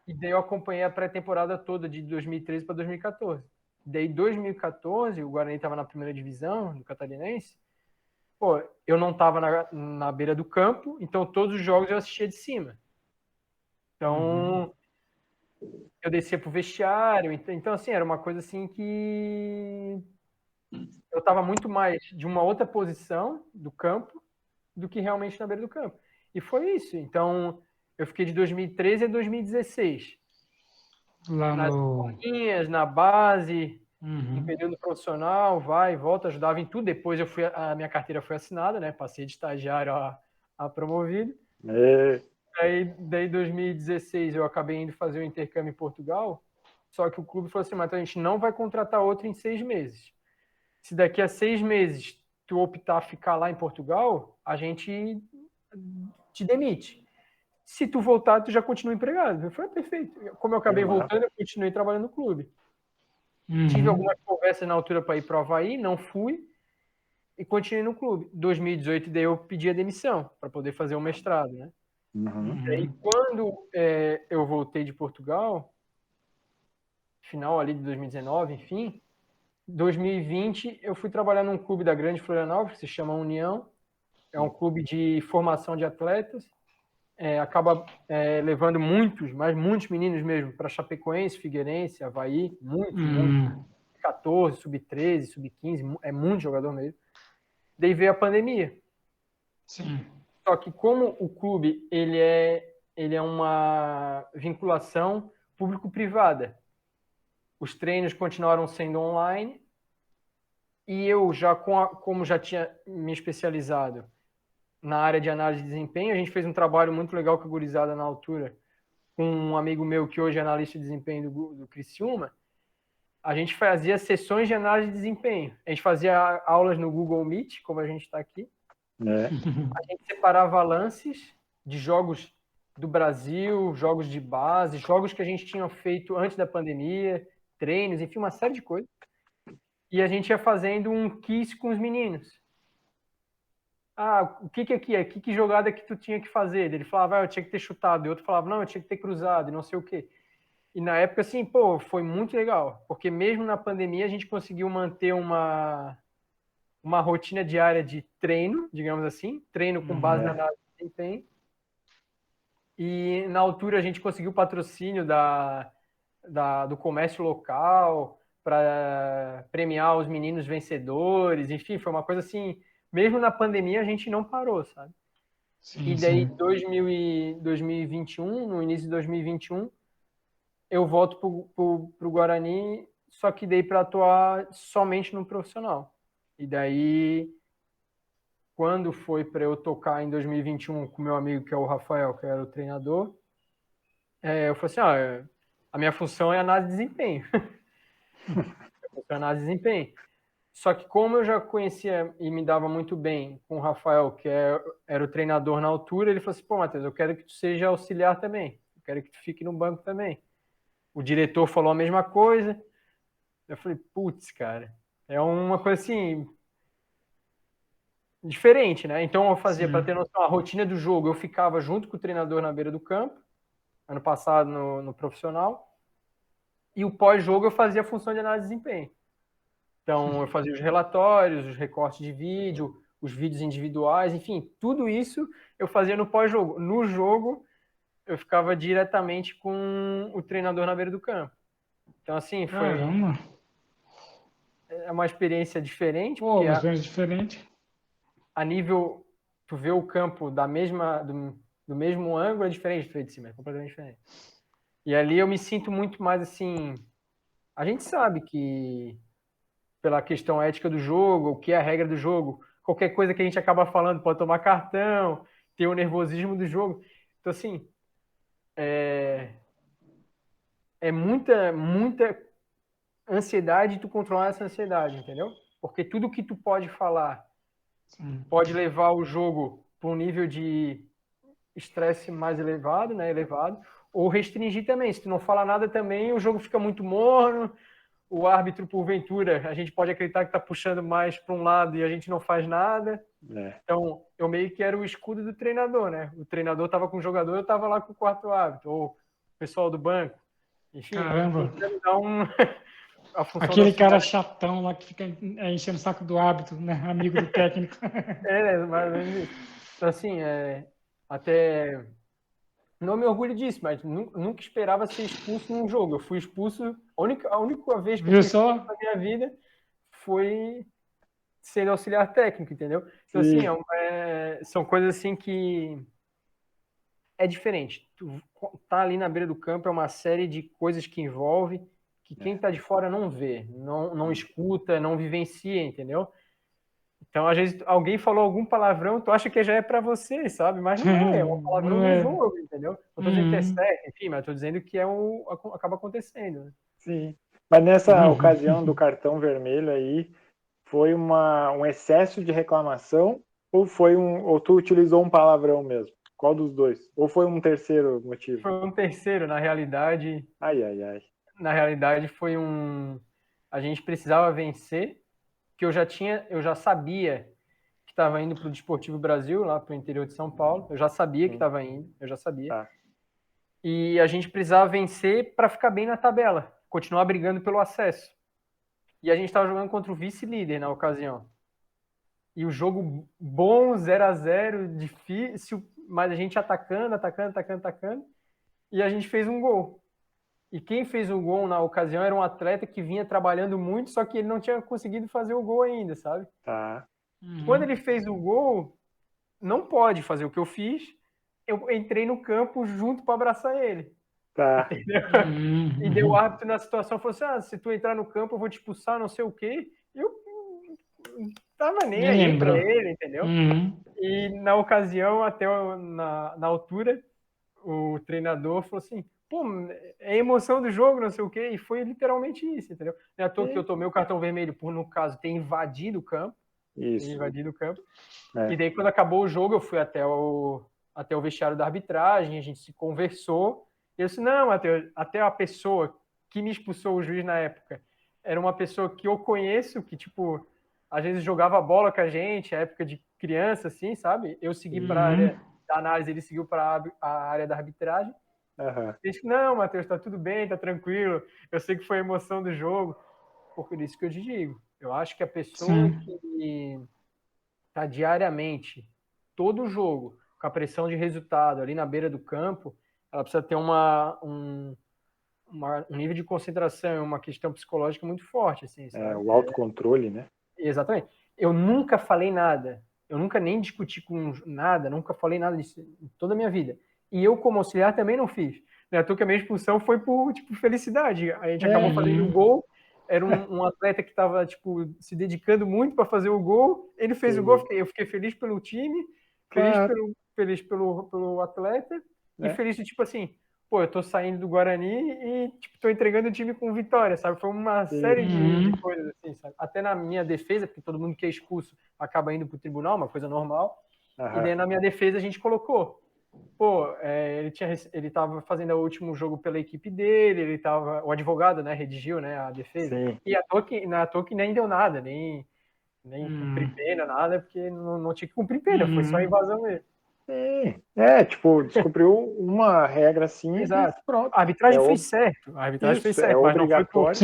E daí eu acompanhei a pré-temporada toda de 2013 para 2014. Daí 2014, o Guarani estava na primeira divisão do Catarinense. Eu não estava na beira do campo, então todos os jogos eu assistia de cima. Então, eu descia pro vestiário. Então, assim, era uma coisa assim que eu estava muito mais de uma outra posição do campo do que realmente na beira do campo. E foi isso. Então, eu fiquei de 2013 a 2016. Lá Nas bolinhas, na base, No período profissional, vai, volta, ajudava em tudo. Depois a minha carteira foi assinada, né? Passei de estagiário a promovido. Daí, 2016, eu acabei indo fazer o intercâmbio em Portugal. Só que o clube falou assim, mas a gente não vai contratar outro em 6 meses. Se daqui a 6 meses tu optar a ficar lá em Portugal, a gente te demite. Se tu voltar, tu já continua empregado. Eu falei, perfeito. Como eu acabei voltando, eu continuei trabalhando no clube. Tive algumas conversas na altura para ir para o Avaí, não fui, e continuei no clube. 2018, daí eu pedi a demissão para poder fazer o mestrado, né? E quando eu voltei de Portugal, final ali de 2019, enfim, 2020 eu fui trabalhar num clube da Grande Florianópolis, que se chama União. É um clube de formação de atletas. Acaba levando muitos meninos mesmo para Chapecoense, Figueirense, Avaí, muito. 14, sub-13, sub-15, é muito jogador mesmo. Daí veio a pandemia. Sim. Só que como o clube ele é uma vinculação público-privada, os treinos continuaram sendo online e eu já, como já tinha me especializado na área de análise de desempenho, a gente fez um trabalho muito legal com a gurizada na altura, com um amigo meu que hoje é analista de desempenho do Criciúma. A gente fazia sessões de análise de desempenho. A gente fazia aulas no Google Meet, como a gente está aqui. A gente separava lances de jogos do Brasil, jogos de base, jogos que a gente tinha feito antes da pandemia, treinos, enfim, uma série de coisas. E a gente ia fazendo um quiz com os meninos. O que aqui é? Que jogada que tu tinha que fazer? Ele falava, eu tinha que ter chutado. E outro falava, não, eu tinha que ter cruzado, e não sei o quê. E na época, assim, foi muito legal. Porque mesmo na pandemia, a gente conseguiu manter uma rotina diária de treino, digamos assim. Treino com base na análise de desempenho. E na altura, a gente conseguiu patrocínio do comércio local para premiar os meninos vencedores. Enfim, foi uma coisa assim... Mesmo na pandemia, a gente não parou, sabe? Sim, e daí, 2021, no início de 2021, eu volto para o Guarani, só que daí para atuar somente no profissional. E daí, quando foi para eu tocar em 2021 com meu amigo, que é o Rafael, que era o treinador, eu falei assim, a minha função é análise de desempenho. Análise de desempenho. Só que como eu já conhecia e me dava muito bem com o Rafael, que era o treinador na altura, ele falou assim, Matheus, eu quero que tu seja auxiliar também. Eu quero que tu fique no banco também. O diretor falou a mesma coisa. Eu falei, putz, cara, é uma coisa assim... diferente, né? Então eu fazia, para ter noção, a rotina do jogo, eu ficava junto com o treinador na beira do campo, ano passado no profissional, e o pós-jogo eu fazia a função de análise de desempenho. Então, eu fazia os relatórios, os recortes de vídeo, os vídeos individuais, enfim, tudo isso eu fazia no pós-jogo. No jogo, eu ficava diretamente com o treinador na beira do campo. Então, assim, Caramba. É uma experiência diferente. Uma experiência diferente. A nível, tu vê o campo do mesmo ângulo, é diferente do feito de cima, é completamente diferente. E ali eu me sinto muito mais assim... A gente sabe que pela questão ética do jogo, o que é a regra do jogo, qualquer coisa que a gente acaba falando pode tomar cartão, ter o nervosismo do jogo. Então, assim, é muita ansiedade tu controlar essa ansiedade, entendeu? Porque tudo que tu pode falar pode levar o jogo para um nível de estresse mais elevado, né? Ou restringir também. Se tu não fala nada também, o jogo fica muito morno, o árbitro, porventura, a gente pode acreditar que está puxando mais para um lado e a gente não faz nada. Então, eu meio que era o escudo do treinador, né? O treinador estava com o jogador, eu estava lá com o quarto árbitro, ou o pessoal do banco. Enfim, caramba. A função aquele cara chatão lá que fica enchendo o saco do árbitro, né? Amigo do técnico. Mais ou menos isso. Então, assim, até... Não me orgulho disso, mas nunca esperava ser expulso num jogo. Eu fui expulso... A única vez que eu fui expulso na minha vida foi sendo auxiliar técnico, entendeu? Então, assim, são coisas assim que... É diferente. Tu tá ali na beira do campo, é uma série de coisas que envolve, que quem tá de fora não vê, não escuta, não vivencia, entendeu? Então, às vezes, alguém falou algum palavrão, tu acha que já é pra você, sabe? Mas não é um palavrão Não no é. jogo, entendeu? Não tô dizendo que é certo, enfim, mas tô dizendo que acaba acontecendo, né? Sim. Mas nessa ocasião do cartão vermelho aí, foi um excesso de reclamação ou tu utilizou um palavrão mesmo? Qual dos dois? Ou foi um terceiro motivo? Foi um terceiro, na realidade. Ai, ai, ai. Na realidade, a gente precisava vencer, que eu já sabia que estava indo para o Desportivo Brasil, lá para o interior de São Paulo. Eu já sabia que estava indo, eu já sabia. Tá. E a gente precisava vencer para ficar bem na tabela, continuar brigando pelo acesso. E a gente estava jogando contra o vice-líder na ocasião. E o jogo bom, 0-0, difícil, mas a gente atacando. E a gente fez um gol. E quem fez o gol na ocasião era um atleta que vinha trabalhando muito, só que ele não tinha conseguido fazer o gol ainda, sabe? Tá. Quando ele fez o gol, não pode fazer o que eu fiz, eu entrei no campo junto para abraçar ele. Tá. Entendeu? E deu o árbitro na situação, falou assim, se tu entrar no campo eu vou te expulsar, não sei o quê. Eu tava nem aí para ele, entendeu? E na ocasião, até na altura, o treinador falou assim, pô, é emoção do jogo, não sei o quê, e foi literalmente isso, entendeu? Não é à toa que eu tomei o cartão vermelho por, no caso, ter invadido o campo. Isso. E daí, quando acabou o jogo, eu fui até o vestiário da arbitragem, a gente se conversou, e eu disse, não, Matheus, até a pessoa que me expulsou, o juiz na época, era uma pessoa que eu conheço, que, tipo, às vezes jogava bola com a gente, época de criança, assim, sabe? Eu segui para a área da análise, ele seguiu para a área da arbitragem. Ele disse, não, Matheus, tá tudo bem, tá tranquilo, eu sei que foi a emoção do jogo. Por isso que eu te digo, eu acho que a pessoa que tá diariamente, todo jogo, com a pressão de resultado ali na beira do campo, ela precisa ter um nível de concentração, uma questão psicológica muito forte, assim, sabe? O autocontrole, né? Exatamente. Eu nunca falei nada, eu nunca nem discuti com nada, nunca falei nada disso em toda a minha vida. E eu, como auxiliar, também não fiz. Não é à toa que a minha expulsão foi por, tipo, felicidade. A gente acabou fazendo um gol, era um atleta que estava, tipo, se dedicando muito para fazer o gol, ele fez o gol, eu fiquei feliz pelo time, feliz pelo atleta, e feliz de, tipo assim, pô, eu tô saindo do Guarani e, tipo, tô entregando o time com vitória, sabe? Foi uma série de coisas, assim, sabe? Até na minha defesa, porque todo mundo que é expulso acaba indo pro tribunal, uma coisa normal, e daí na minha defesa a gente colocou, pô, ele tava fazendo o último jogo pela equipe dele, o advogado, né, redigiu, né, a defesa. Sim. E à toa que nem deu nada, nem cumprir pena, nada, porque não tinha que cumprir pena, foi só invasão mesmo. Sim. Tipo, descobriu uma regra simples, exato. Pronto. A arbitragem fez certo, mas obrigatório.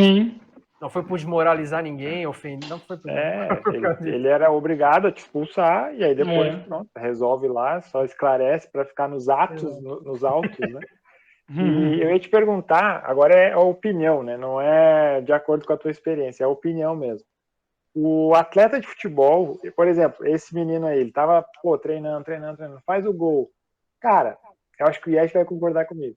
não foi por desmoralizar ninguém, ofender, não foi por ele era obrigado a te expulsar, e aí depois, pronto, resolve lá, só esclarece para ficar nos atos, nos autos, né? E eu ia te perguntar, agora é a opinião, né? Não é de acordo com a tua experiência, é a opinião mesmo. O atleta de futebol, por exemplo, esse menino aí, ele tava, treinando, faz o gol. Cara, eu acho que o Yesh vai concordar comigo.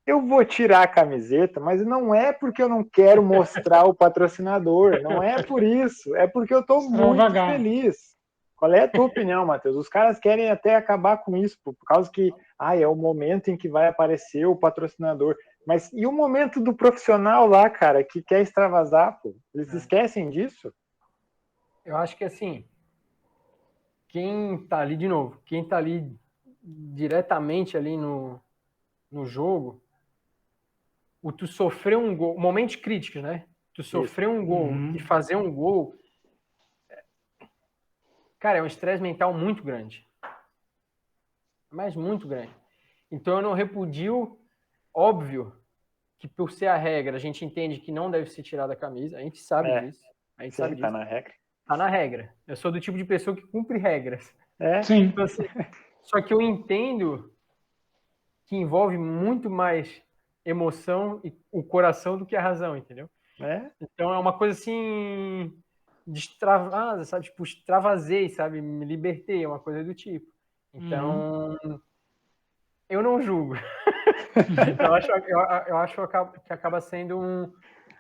Eu vou tirar a camiseta, mas não é porque eu não quero mostrar o patrocinador, não é por isso, é porque eu tô muito feliz. Qual é a tua opinião, Matheus? Os caras querem até acabar com isso, por causa que é o momento em que vai aparecer o patrocinador. Mas e o momento do profissional lá, cara, que quer extravasar, pô? Eles esquecem disso? Eu acho que assim, quem tá ali, de novo, quem tá ali diretamente ali no jogo, tu sofrer um gol, momentos críticos, né? Tu sofrer um gol e fazer um gol, cara, é um estresse mental muito grande. Mas muito grande. Então eu não repudio, óbvio, que por ser a regra, a gente entende que não deve se tirar da camisa, a gente sabe disso. A gente sabe disso. Tá na regra. Tá na regra. Eu sou do tipo de pessoa que cumpre regras. Sim. Então, assim, só que eu entendo que envolve muito mais emoção e o coração do que a razão, entendeu? Então é uma coisa assim, destravada, sabe? Tipo, extravasei, sabe? Me libertei, é uma coisa do tipo. Então, eu não julgo. Eu acho que acaba sendo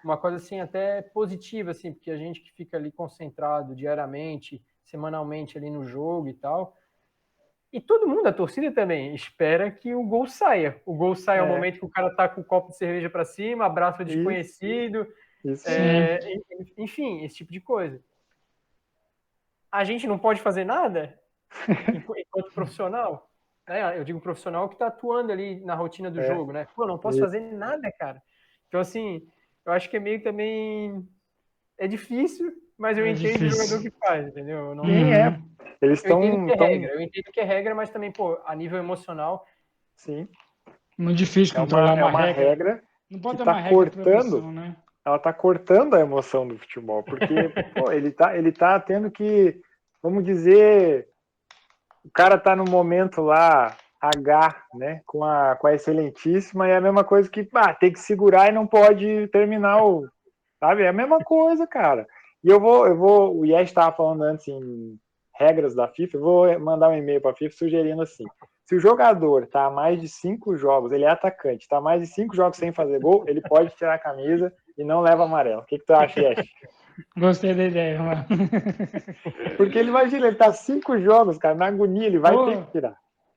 uma coisa assim até positiva, assim, porque a gente que fica ali concentrado diariamente, semanalmente ali no jogo e tal, e todo mundo, a torcida também, espera que o gol saia. O gol saia ao momento que o cara tá com o copo de cerveja para cima, abraça o desconhecido, Isso. enfim, esse tipo de coisa. A gente não pode fazer nada enquanto profissional, né? Eu digo profissional que está atuando ali na rotina do jogo, né? Pô, não posso fazer nada, cara. Então, assim, eu acho que é meio também... É difícil, mas eu entendo o jogador que faz, entendeu? Eu não... Sim, Eles eu estão... entendo que é regra, eu entendo que é regra, mas também, pô, a nível emocional... Sim. Muito difícil controlar uma regra Não pode que ter tá uma regra para cortando... emoção, né? Ela tá cortando a emoção do futebol, porque pô, ele tá tendo que, vamos dizer, o cara tá no momento lá H, né, com a excelentíssima, e é a mesma coisa que tem que segurar e não pode terminar o, sabe? É a mesma coisa, cara. E o Yes estava falando antes em regras da FIFA, eu vou mandar um e-mail para a FIFA sugerindo assim: se o jogador tá há mais de 5 jogos, ele é atacante, tá há mais de 5 jogos sem fazer gol, ele pode tirar a camisa e não leva amarelo. O que tu acha, Yes? Gostei da ideia, mano. Porque ele imagina, ele tá 5 jogos, cara, na agonia, ele vai ter que tirar.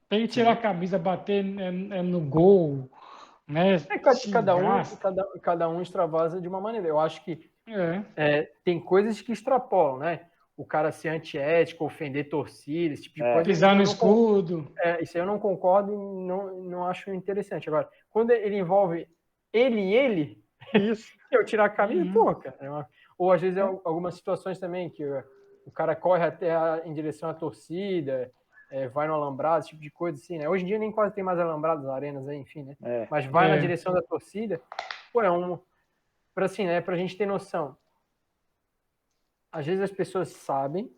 Tem que tirar a camisa, bater no gol, né? Cada um extravasa de uma maneira. Eu acho que tem coisas que extrapolam, né? O cara ser antiético, ofender torcida, esse tipo de coisa. Pisar no escudo. Isso aí eu não concordo e não acho interessante. Agora, quando ele envolve ele, isso. Eu tirar a camisa, pô, cara. Ou às vezes algumas situações também que o cara corre até em direção à torcida, vai no alambrado, esse tipo de coisa assim, né? Hoje em dia nem quase tem mais alambrados nas arenas aí, enfim, né? Mas vai na direção da torcida, pô, assim, né, pra gente ter noção. Às vezes as pessoas sabem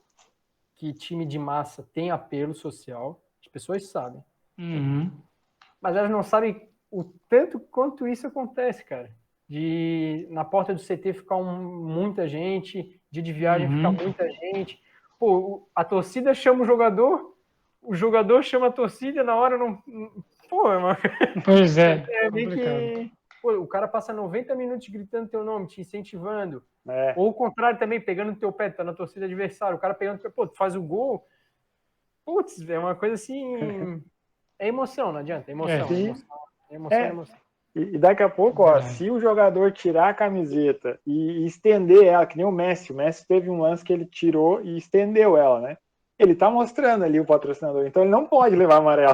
que time de massa tem apelo social, as pessoas sabem. Mas elas não sabem o tanto quanto isso acontece, cara. De na porta do CT ficar muita gente, de viagem ficar muita gente. Pô, a torcida chama o jogador chama a torcida, na hora não. Pô, Pois é. É meio que. Pô, o cara passa 90 minutos gritando teu nome, te incentivando. Ou o contrário também, pegando no teu pé, tá na torcida adversária, o cara pegando no teu pé, pô, tu faz o gol. Putz, é uma coisa assim. É emoção, não adianta. Emoção. E daqui a pouco, se o jogador tirar a camiseta e estender ela, que nem o Messi teve um lance que ele tirou e estendeu ela, né? Ele tá mostrando ali o patrocinador, então ele não pode levar amarelo.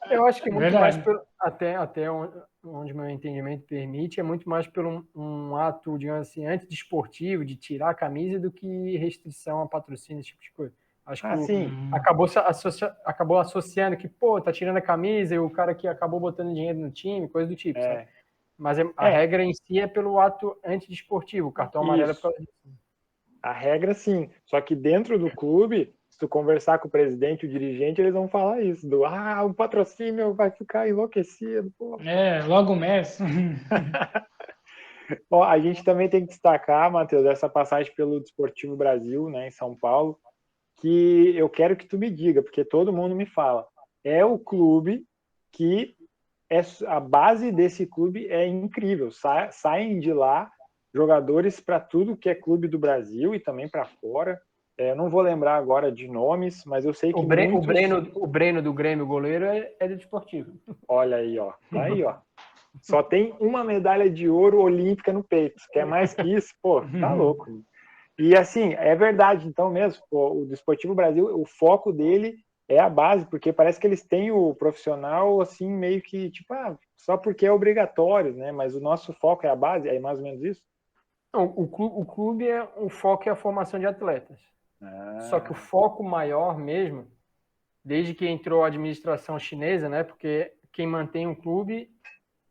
Eu acho que muito mais até onde meu entendimento permite, é muito mais pelo um ato, digamos assim, antidesportivo, de tirar a camisa, do que restrição a patrocínio, esse tipo de coisa. Acho que acabou associando que, pô, tá tirando a camisa e o cara que acabou botando dinheiro no time, coisa do tipo, sabe? Mas a regra em si é pelo ato antidesportivo, o cartão amarelo é por causa disso. A regra, sim. Só que dentro do clube, se tu conversar com o presidente, o dirigente, eles vão falar isso. O patrocínio vai ficar enlouquecido. Pô. Logo o Messi. Ó, a gente também tem que destacar, Matheus, essa passagem pelo Desportivo Brasil, né, em São Paulo, que eu quero que tu me diga, porque todo mundo me fala. É o clube que a base desse clube é incrível. Saem de lá jogadores para tudo que é clube do Brasil e também para fora. Não vou lembrar agora de nomes, mas eu sei que o Breno do Grêmio, goleiro, é do Desportivo. Olha aí, ó. Tá aí, ó. Só tem uma medalha de ouro olímpica no peito. Quer mais que isso? Pô, tá louco. E assim, é verdade, então mesmo, o Desportivo Brasil, o foco dele é a base, porque parece que eles têm o profissional assim, meio que, tipo, só porque é obrigatório, né? Mas o nosso foco é a base, é mais ou menos isso? Não, o clube o foco é a formação de atletas. Só que o foco maior mesmo, desde que entrou a administração chinesa, né? Porque quem mantém o clube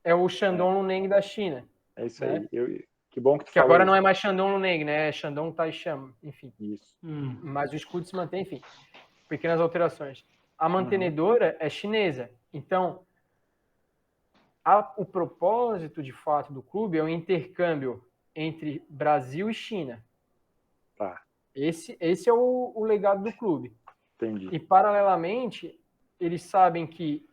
é o Shandong Luneng da China. É isso aí. Que bom que tu falou. Que agora isso. Não é mais Shandong Luneng, né? É Shandong Taishan, enfim. Isso. Mas o escudo se mantém, enfim. Pequenas alterações. A mantenedora é chinesa. Então, o propósito, de fato, do clube é o intercâmbio entre Brasil e China. Tá. Esse é o legado do clube. Entendi. E, paralelamente, eles sabem que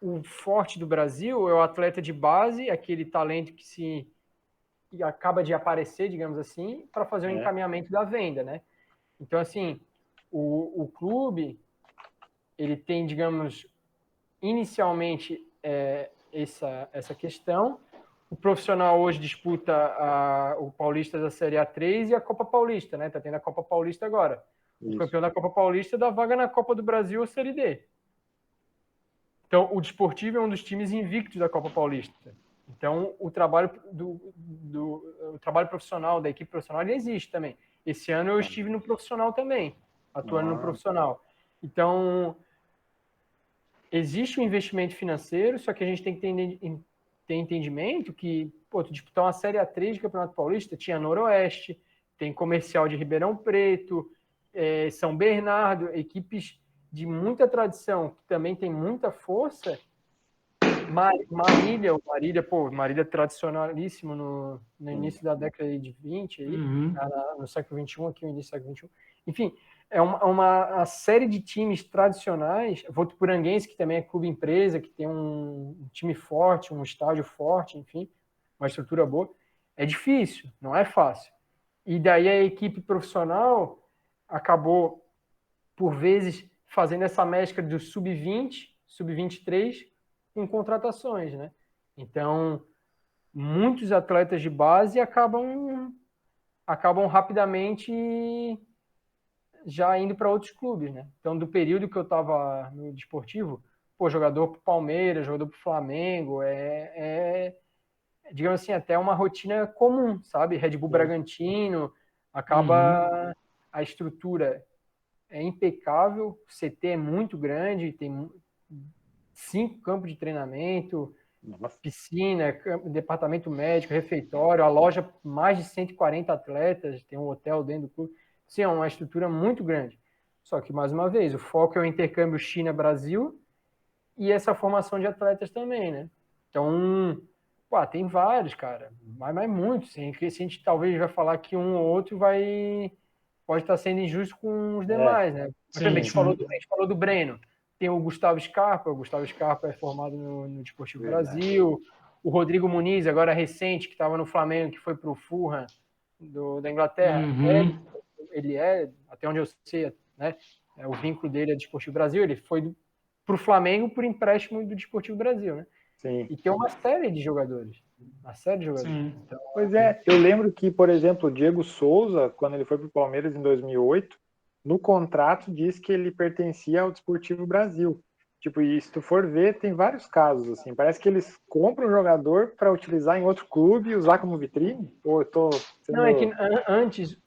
o forte do Brasil é o atleta de base, aquele talento que acaba de aparecer, digamos assim, para fazer o encaminhamento da venda, né? Então, assim, o clube, ele tem, digamos, inicialmente essa questão. O profissional hoje disputa o Paulista da Série A3 e a Copa Paulista, né? Tá tendo a Copa Paulista agora. O campeão da Copa Paulista dá vaga na Copa do Brasil ou Série D. Então, o Desportivo é um dos times invictos da Copa Paulista. Então, o trabalho o trabalho profissional, da equipe profissional, ele existe também. Esse ano eu estive no profissional também, atuando no profissional. Então, existe um investimento financeiro, só que a gente tem que ter entendimento que, pô, tu disputar uma Série A3 de Campeonato Paulista, tinha Noroeste, tem Comercial de Ribeirão Preto, São Bernardo, equipes de muita tradição, que também tem muita força. Marília tradicionalíssimo no início da década de 20, aí, no século XXI, aqui no início do século XXI. Enfim, é uma série de times tradicionais, Votuporanguense, que também é clube empresa, que tem um time forte, um estádio forte, enfim, uma estrutura boa. É difícil, não é fácil. E daí a equipe profissional acabou, por vezes, fazendo essa mescla do sub-20, sub-23, com contratações, né? Então, muitos atletas de base acabam rapidamente já indo para outros clubes, né? Então, do período que eu estava no Desportivo, jogador para o Palmeiras, jogador para o Flamengo, digamos assim, até uma rotina comum, sabe? Red Bull Bragantino, acaba a estrutura é impecável, o CT é muito grande, tem 5 campos de treinamento, piscina, departamento médico, refeitório, a loja, mais de 140 atletas, tem um hotel dentro do clube. Sim, é uma estrutura muito grande. Só que, mais uma vez, o foco é o intercâmbio China-Brasil e essa formação de atletas também, né? Então, tem vários, cara, mas muitos. Se a gente talvez vai falar que um ou outro pode estar sendo injusto com os demais, né? Por exemplo, a gente falou do Breno. Tem o Gustavo Scarpa é formado no Desportivo Brasil. O Rodrigo Muniz, agora recente, que estava no Flamengo, que foi para o Fulham da Inglaterra. Ele até onde eu sei, né? O vínculo dele é do Desportivo Brasil. Ele foi para o Flamengo por empréstimo do Desportivo Brasil, né? Sim. E tem uma série de jogadores. Então, pois é, eu lembro que, por exemplo, o Diego Souza, quando ele foi para o Palmeiras em 2008, no contrato diz que ele pertencia ao Desportivo Brasil. Tipo, e se tu for ver, tem vários casos, assim. Parece que eles compram um jogador para utilizar em outro clube e usar como vitrine. Ou eu tô sendo... Não, é que antes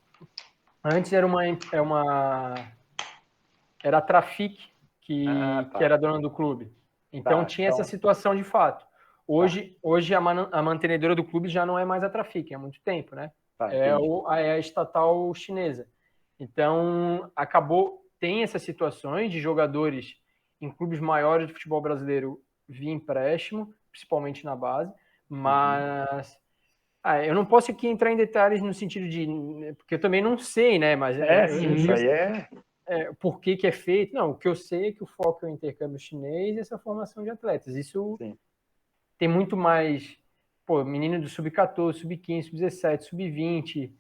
era a Trafic que era dona do clube. Então tinha essa situação de fato. Hoje a mantenedora do clube já não é mais a Trafic, há muito tempo, né? É a estatal chinesa. Então, tem essas situações de jogadores em clubes maiores de futebol brasileiro via empréstimo, principalmente na base, mas eu não posso aqui entrar em detalhes no sentido de... Porque eu também não sei, né? Mas isso aí é... por que é feito. Não, o que eu sei é que o foco é o intercâmbio chinês e essa formação de atletas. Isso tem muito mais... menino do sub-14, sub-15, sub-17, sub-20,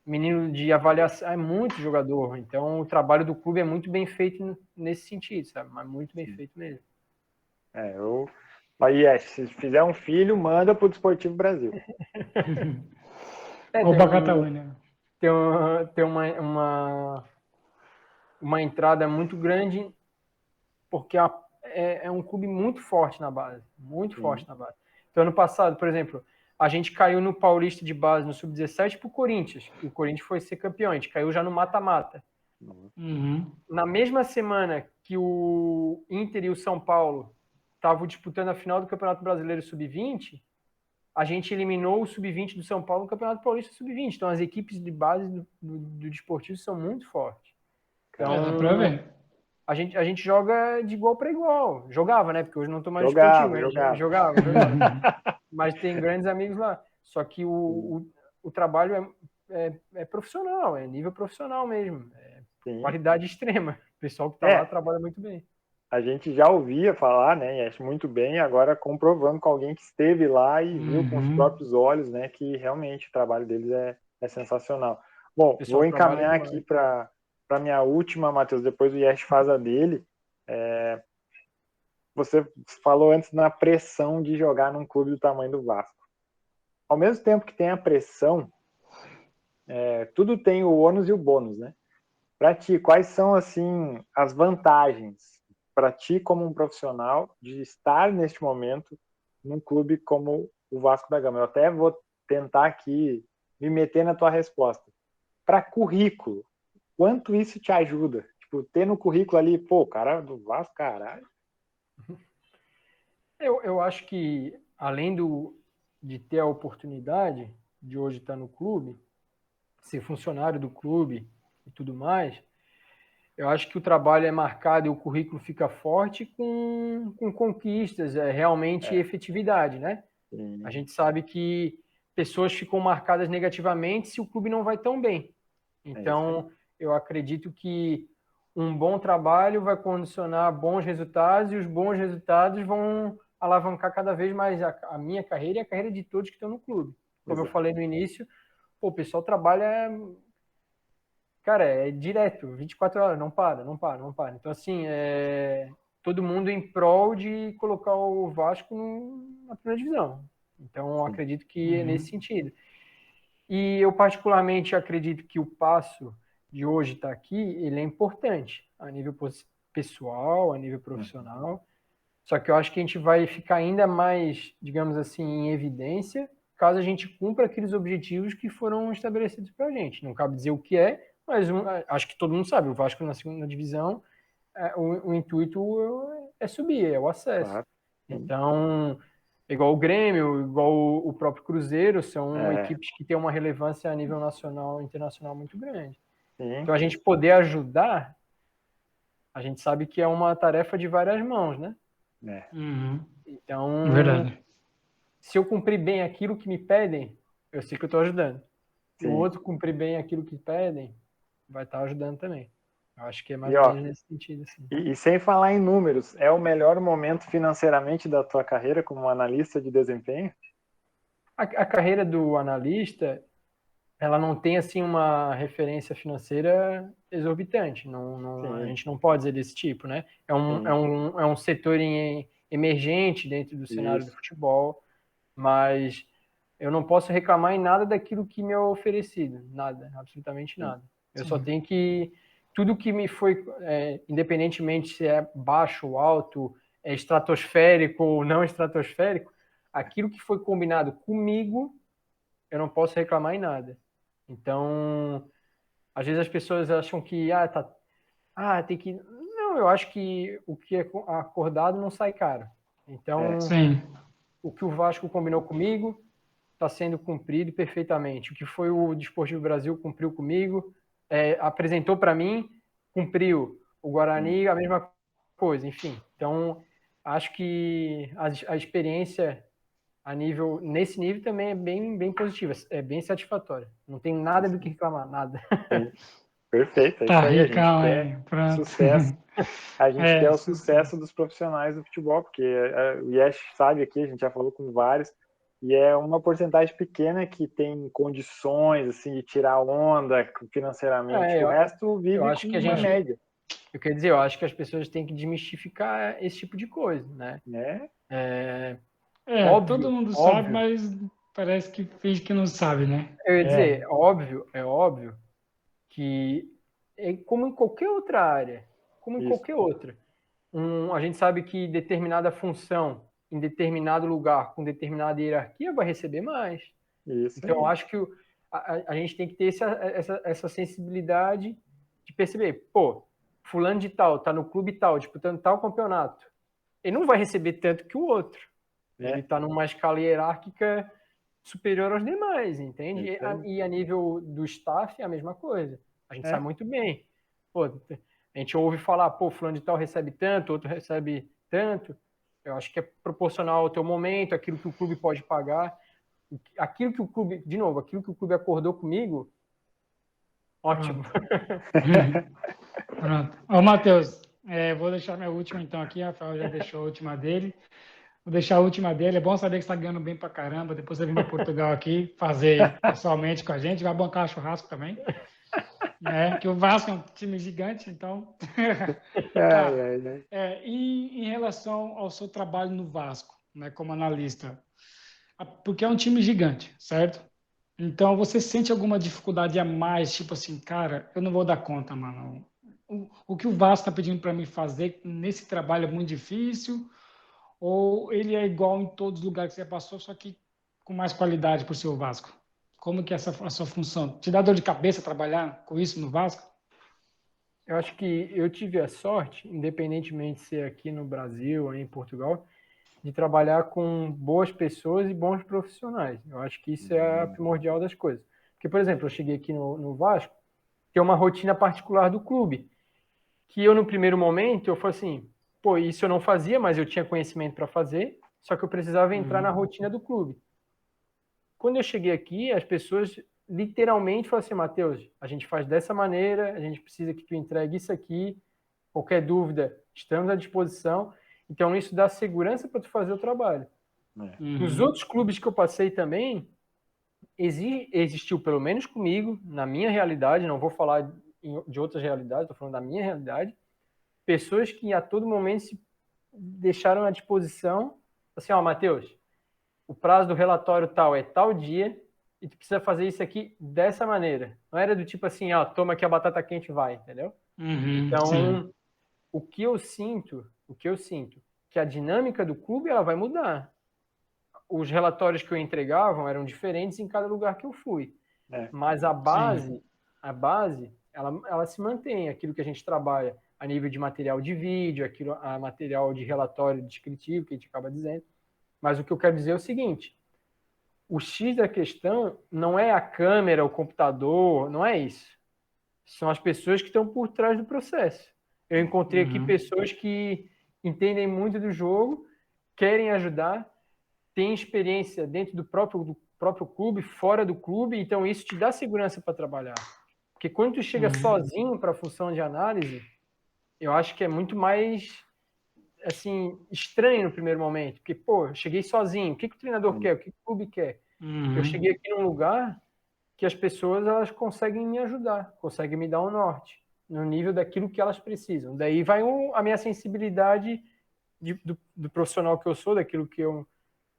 menino de avaliação, é muito jogador. Então, o trabalho do clube é muito bem feito nesse sentido, sabe? Mas muito bem feito mesmo. Se fizer um filho, manda pro Desportivo Brasil. Oba, Catalunha. Tem uma entrada muito grande, porque é um clube muito forte na base. Muito forte na base. Então, ano passado, por exemplo, a gente caiu no Paulista de base, no Sub-17, pro Corinthians. E o Corinthians foi ser campeão. A gente caiu já no mata-mata. Na mesma semana que o Inter e o São Paulo estavam disputando a final do Campeonato Brasileiro Sub-20, a gente eliminou o Sub-20 do São Paulo no Campeonato Paulista Sub-20. Então, as equipes de base do Desportivo são muito fortes. Então, dá pra ver. A gente joga de igual para igual. Jogava, né? Porque hoje não estou mais jogava. Mas tem grandes amigos lá. Só que o trabalho é profissional, é nível profissional mesmo. Qualidade extrema. O pessoal que está lá trabalha muito bem. a gente já ouvia falar, né, e acho muito bem, agora comprovando com alguém que esteve lá e viu com os próprios olhos, né, que realmente o trabalho deles é sensacional. Bom, Pessoal, vou trabalha encaminhar demais. aqui para minha última, Matheus, depois o Yesh faz a dele. Você falou antes na pressão de jogar num clube do tamanho do Vasco. Ao mesmo tempo que tem a pressão, tudo tem o ônus e o bônus, né? Para ti, quais são assim as vantagens para ti como um profissional de estar neste momento num clube como o Vasco da Gama? Eu até vou tentar aqui me meter na tua resposta. Para currículo, quanto isso te ajuda? Tipo, ter no currículo ali, pô, cara do Vasco, caralho. Eu acho que, além de ter a oportunidade de hoje estar no clube, ser funcionário do clube e tudo mais, eu acho que o trabalho é marcado e o currículo fica forte com conquistas, realmente efetividade, né? Sim. A gente sabe que pessoas ficam marcadas negativamente se o clube não vai tão bem. Então, eu acredito que um bom trabalho vai condicionar bons resultados e os bons resultados vão alavancar cada vez mais a minha carreira e a carreira de todos que estão no clube. Como eu falei no início, o pessoal trabalha, cara, é direto, 24 horas, não para. Então, assim, todo mundo em prol de colocar o Vasco na primeira divisão. Então, eu acredito que é nesse sentido. E eu particularmente acredito que o passo de hoje estar aqui, ele é importante a nível pessoal, a nível profissional. Só que eu acho que a gente vai ficar ainda mais, digamos assim, em evidência caso a gente cumpra aqueles objetivos que foram estabelecidos para a gente. Não cabe dizer o que é, mas acho que todo mundo sabe, o Vasco na segunda divisão, o intuito é subir, é o acesso. Claro. Então, igual o Grêmio, igual o próprio Cruzeiro, são equipes que têm uma relevância a nível nacional e internacional muito grande. Sim. Então, a gente poder ajudar, a gente sabe que é uma tarefa de várias mãos, né? Então, Verdade. se eu cumprir bem aquilo que me pedem, eu sei que eu estou ajudando. Se o Sim. outro cumprir bem aquilo que pedem, vai estar ajudando também. Eu acho que é mais E, ou ó, menos nesse sentido. Assim. E sem falar em números, é o melhor momento financeiramente da tua carreira como analista de desempenho? A carreira do analista, ela não tem assim uma referência financeira exorbitante. A gente não pode dizer desse tipo, né? É um setor emergente dentro do cenário do futebol, mas eu não posso reclamar em nada daquilo que me é oferecido. Nada, absolutamente nada. Eu só tenho que... Tudo que me foi, independentemente se é baixo ou alto, é estratosférico ou não estratosférico, aquilo que foi combinado comigo, eu não posso reclamar em nada. Então, às vezes as pessoas acham que, tem que... Não, eu acho que o que é acordado não sai caro. Então, o que o Vasco combinou comigo está sendo cumprido perfeitamente. O que foi o Desportivo Brasil cumpriu comigo, apresentou para mim, cumpriu. O Guarani, a mesma coisa, enfim. Então, acho que a experiência nesse nível também é bem positiva, é bem satisfatória. Não tem nada do que reclamar, nada. Sim. Perfeito, é Tá isso aí. A ricão, gente hein? quer Pronto. sucesso. A gente quer o Sucesso. sucesso dos profissionais do futebol, porque o Yesh sabe aqui, a gente já falou com vários, e é uma porcentagem pequena que tem condições assim de tirar onda financeiramente. O resto vive com uma média. Eu quero dizer, eu acho que as pessoas têm que desmistificar esse tipo de coisa, né? Óbvio, todo mundo sabe, mas parece que finge que não sabe, né? Eu ia dizer, é óbvio que é como em qualquer outra área, como em qualquer outra. A gente sabe que determinada função em determinado lugar, com determinada hierarquia, vai receber mais. Então, eu acho que a gente tem que ter essa sensibilidade de perceber, fulano de tal, tá no clube tal, disputando tal campeonato. Ele não vai receber tanto que o outro. Ele está numa escala hierárquica superior aos demais, entende? E a nível do staff é a mesma coisa. A gente sabe muito bem. A gente ouve falar, fulano de tal recebe tanto, outro recebe tanto. Eu acho que é proporcional ao teu momento, aquilo que o clube pode pagar. Aquilo que o clube, de novo, aquilo que o clube acordou comigo, ótimo. Pronto. Ô, Matheus, Vou deixar minha última então aqui, Rafael já deixou a última dele. Vou deixar a última dele. É bom saber que você está ganhando bem pra caramba. Depois você vem para Portugal aqui fazer pessoalmente com a gente. Vai bancar churrasco também. Né? Que o Vasco é um time gigante, então. Cara, e em relação ao seu trabalho no Vasco, né, como analista, porque é um time gigante, certo? Então você sente alguma dificuldade a mais, tipo assim, cara, eu não vou dar conta, mano. O que o Vasco está pedindo para mim fazer nesse trabalho é muito difícil, ou ele é igual em todos os lugares que você passou, só que com mais qualidade para o seu Vasco? Como que é a sua função? Te dá dor de cabeça trabalhar com isso no Vasco? Eu acho que eu tive a sorte, independentemente de ser aqui no Brasil ou em Portugal, de trabalhar com boas pessoas e bons profissionais. Eu acho que isso é a primordial das coisas. Porque, por exemplo, eu cheguei aqui no Vasco, tem uma rotina particular do clube, que eu, no primeiro momento, eu falei assim, pô, isso eu não fazia, mas eu tinha conhecimento para fazer, só que eu precisava entrar na rotina do clube. Quando eu cheguei aqui, as pessoas literalmente falaram assim, Matheus, a gente faz dessa maneira, a gente precisa que tu entregue isso aqui, qualquer dúvida, estamos à disposição. Então, isso dá segurança para tu fazer o trabalho. Nos outros clubes que eu passei também, existiu, pelo menos comigo, na minha realidade, não vou falar de outras realidades, estou falando da minha realidade, pessoas que a todo momento se deixaram à disposição, assim, ó, Matheus, o prazo do relatório tal é tal dia e tu precisa fazer isso aqui dessa maneira. Não era do tipo assim, ó, toma aqui a batata quente e vai, entendeu? Então, sim. O que eu sinto, que a dinâmica do clube ela vai mudar. Os relatórios que eu entregava eram diferentes em cada lugar que eu fui. Mas a base, ela se mantém, aquilo que a gente trabalha a nível de material de vídeo, a material de relatório descritivo, que a gente acaba dizendo. Mas o que eu quero dizer é o seguinte, o X da questão não é a câmera, o computador, não é isso. São as pessoas que estão por trás do processo. Eu encontrei aqui pessoas que entendem muito do jogo, querem ajudar, têm experiência dentro do próprio clube, fora do clube, então isso te dá segurança para trabalhar. Porque quando tu chega sozinho para a função de análise, eu acho que é muito mais assim, estranho no primeiro momento, porque, pô, eu cheguei sozinho, o que o treinador quer, o que o clube quer? Eu cheguei aqui num lugar que as pessoas, elas conseguem me ajudar, conseguem me dar um norte, no nível daquilo que elas precisam. Daí vai a minha sensibilidade do profissional que eu sou, daquilo que eu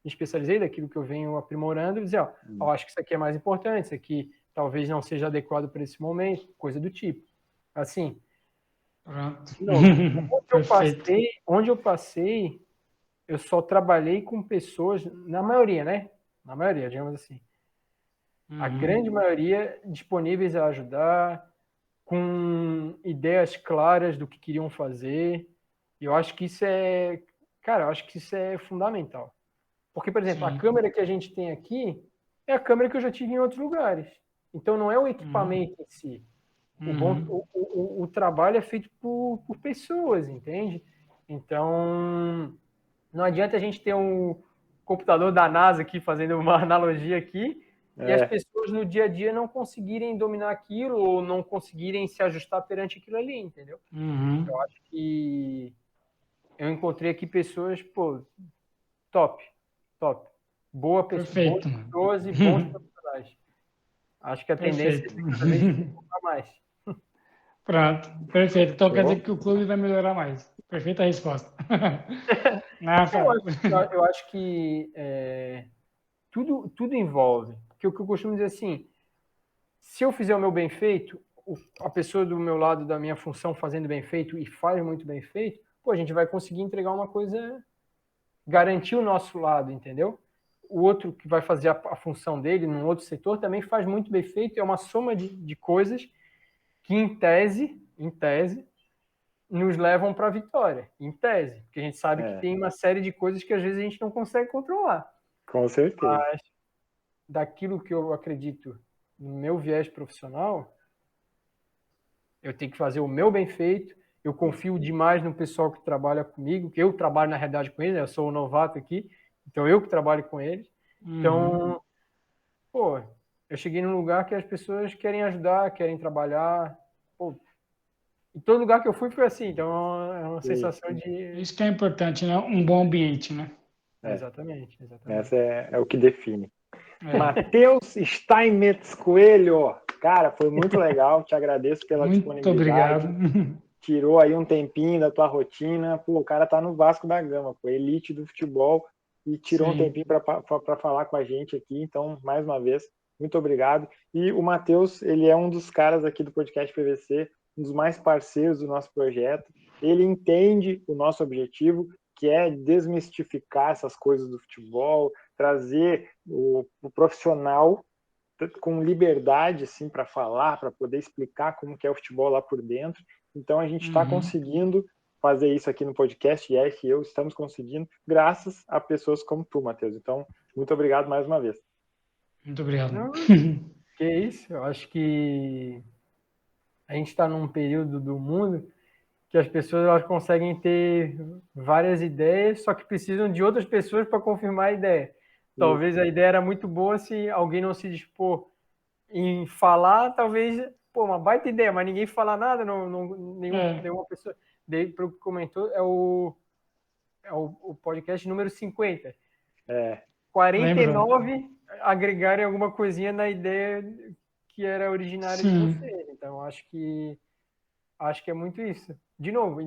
me especializei, daquilo que eu venho aprimorando, e dizer, ó, eu acho que isso aqui é mais importante, isso aqui talvez não seja adequado para esse momento, coisa do tipo. Assim, onde eu passei, eu só trabalhei com pessoas, na maioria, né? Na maioria, digamos assim. A grande maioria disponíveis a ajudar, com ideias claras do que queriam fazer. E eu acho que isso é, cara, eu acho que isso é fundamental. Porque, por exemplo, a câmera que a gente tem aqui é a câmera que eu já tive em outros lugares. Então não é o equipamento em si. O trabalho é feito por pessoas, entende? Então, não adianta a gente ter um computador da NASA aqui, fazendo uma analogia aqui, e as pessoas no dia a dia não conseguirem dominar aquilo ou não conseguirem se ajustar perante aquilo ali, entendeu? Eu acho que eu encontrei aqui pessoas, pô, top. Boas pessoas e bons profissionais. Acho que a tendência é cada vez mais. Pronto, perfeito. Então quer dizer que o clube vai melhorar mais. Perfeita resposta. Eu acho que tudo envolve. Porque o que eu costumo dizer assim, se eu fizer o meu bem feito, a pessoa do meu lado da minha função fazendo bem feito e faz muito bem feito, pô, a gente vai conseguir entregar uma coisa, garantir o nosso lado, entendeu? O outro que vai fazer a função dele num outro setor também faz muito bem feito, é uma soma de coisas que em tese, nos levam para a vitória, em tese, porque a gente sabe que tem uma série de coisas que às vezes a gente não consegue controlar. Com certeza. Mas daquilo que eu acredito no meu viés profissional, eu tenho que fazer o meu bem feito, eu confio demais no pessoal que trabalha comigo, que eu trabalho na realidade com eles, eu sou o novato aqui, então eu que trabalho com eles. Então, pô, eu cheguei num lugar que as pessoas querem ajudar, querem trabalhar, pô, E todo lugar que eu fui foi assim, então é uma Sim. sensação de... Isso que é importante, né? Um bom ambiente, né? Exatamente. Essa é o que define. É. Matheus Steinmetz Coelho, cara, foi muito legal, te agradeço pela Muito disponibilidade. obrigado. Tirou aí um tempinho da tua rotina, pô, o cara tá no Vasco da Gama, pô, elite do futebol, e tirou um Sim. tempinho para falar com a gente aqui, então, mais uma vez, muito obrigado. E o Matheus, ele é um dos caras aqui do podcast PVC, um dos mais parceiros do nosso projeto, ele entende o nosso objetivo, que é desmistificar essas coisas do futebol, trazer o profissional com liberdade assim para falar, para poder explicar como que é o futebol lá por dentro. Então a gente está conseguindo fazer isso aqui no podcast, e eu estamos conseguindo graças a pessoas como tu, Matheus. Então, muito obrigado mais uma vez. Muito obrigado. Não, que isso, eu acho que a gente está num período do mundo que as pessoas elas conseguem ter várias ideias, só que precisam de outras pessoas para confirmar a ideia. Talvez a ideia era muito boa, se alguém não se dispor em falar, talvez, pô, uma baita ideia, mas ninguém fala nada, nenhuma pessoa. Daí, para o que comentou, é o podcast número 50. 49 agregarem alguma coisinha na ideia que era originária de você. Então, acho que é muito isso. De novo,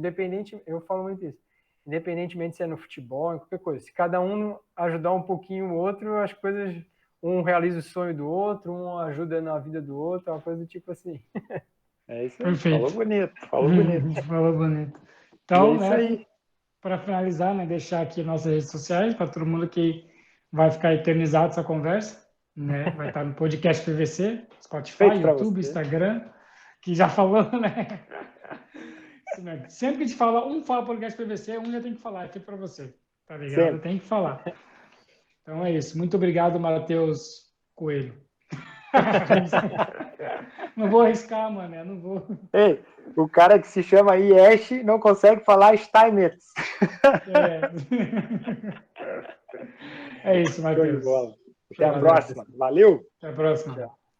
eu falo muito isso. Independentemente se é no futebol, em qualquer coisa. Se cada um ajudar um pouquinho o outro, as coisas... Um realiza o sonho do outro, um ajuda na vida do outro, uma coisa tipo assim. É isso aí. Perfeito. Falou bonito, falou bonito. Falou bonito. Então, é isso aí. Para finalizar, né, deixar aqui nossas redes sociais para todo mundo que vai ficar eternizado essa conversa, né? Vai estar no podcast PVC, Spotify, YouTube, Instagram, que já falou, né? Sempre que a gente fala podcast PVC, um já tem que falar, é feito para você, tá ligado? Sempre. Tem que falar. Então é isso. Muito obrigado, Matheus Coelho. Não vou arriscar, mano. Não vou. Ei, o cara que se chama Iesh não consegue falar Steinmetz. É isso, Matheus. Até a próxima. Valeu. Até a próxima. Tchau.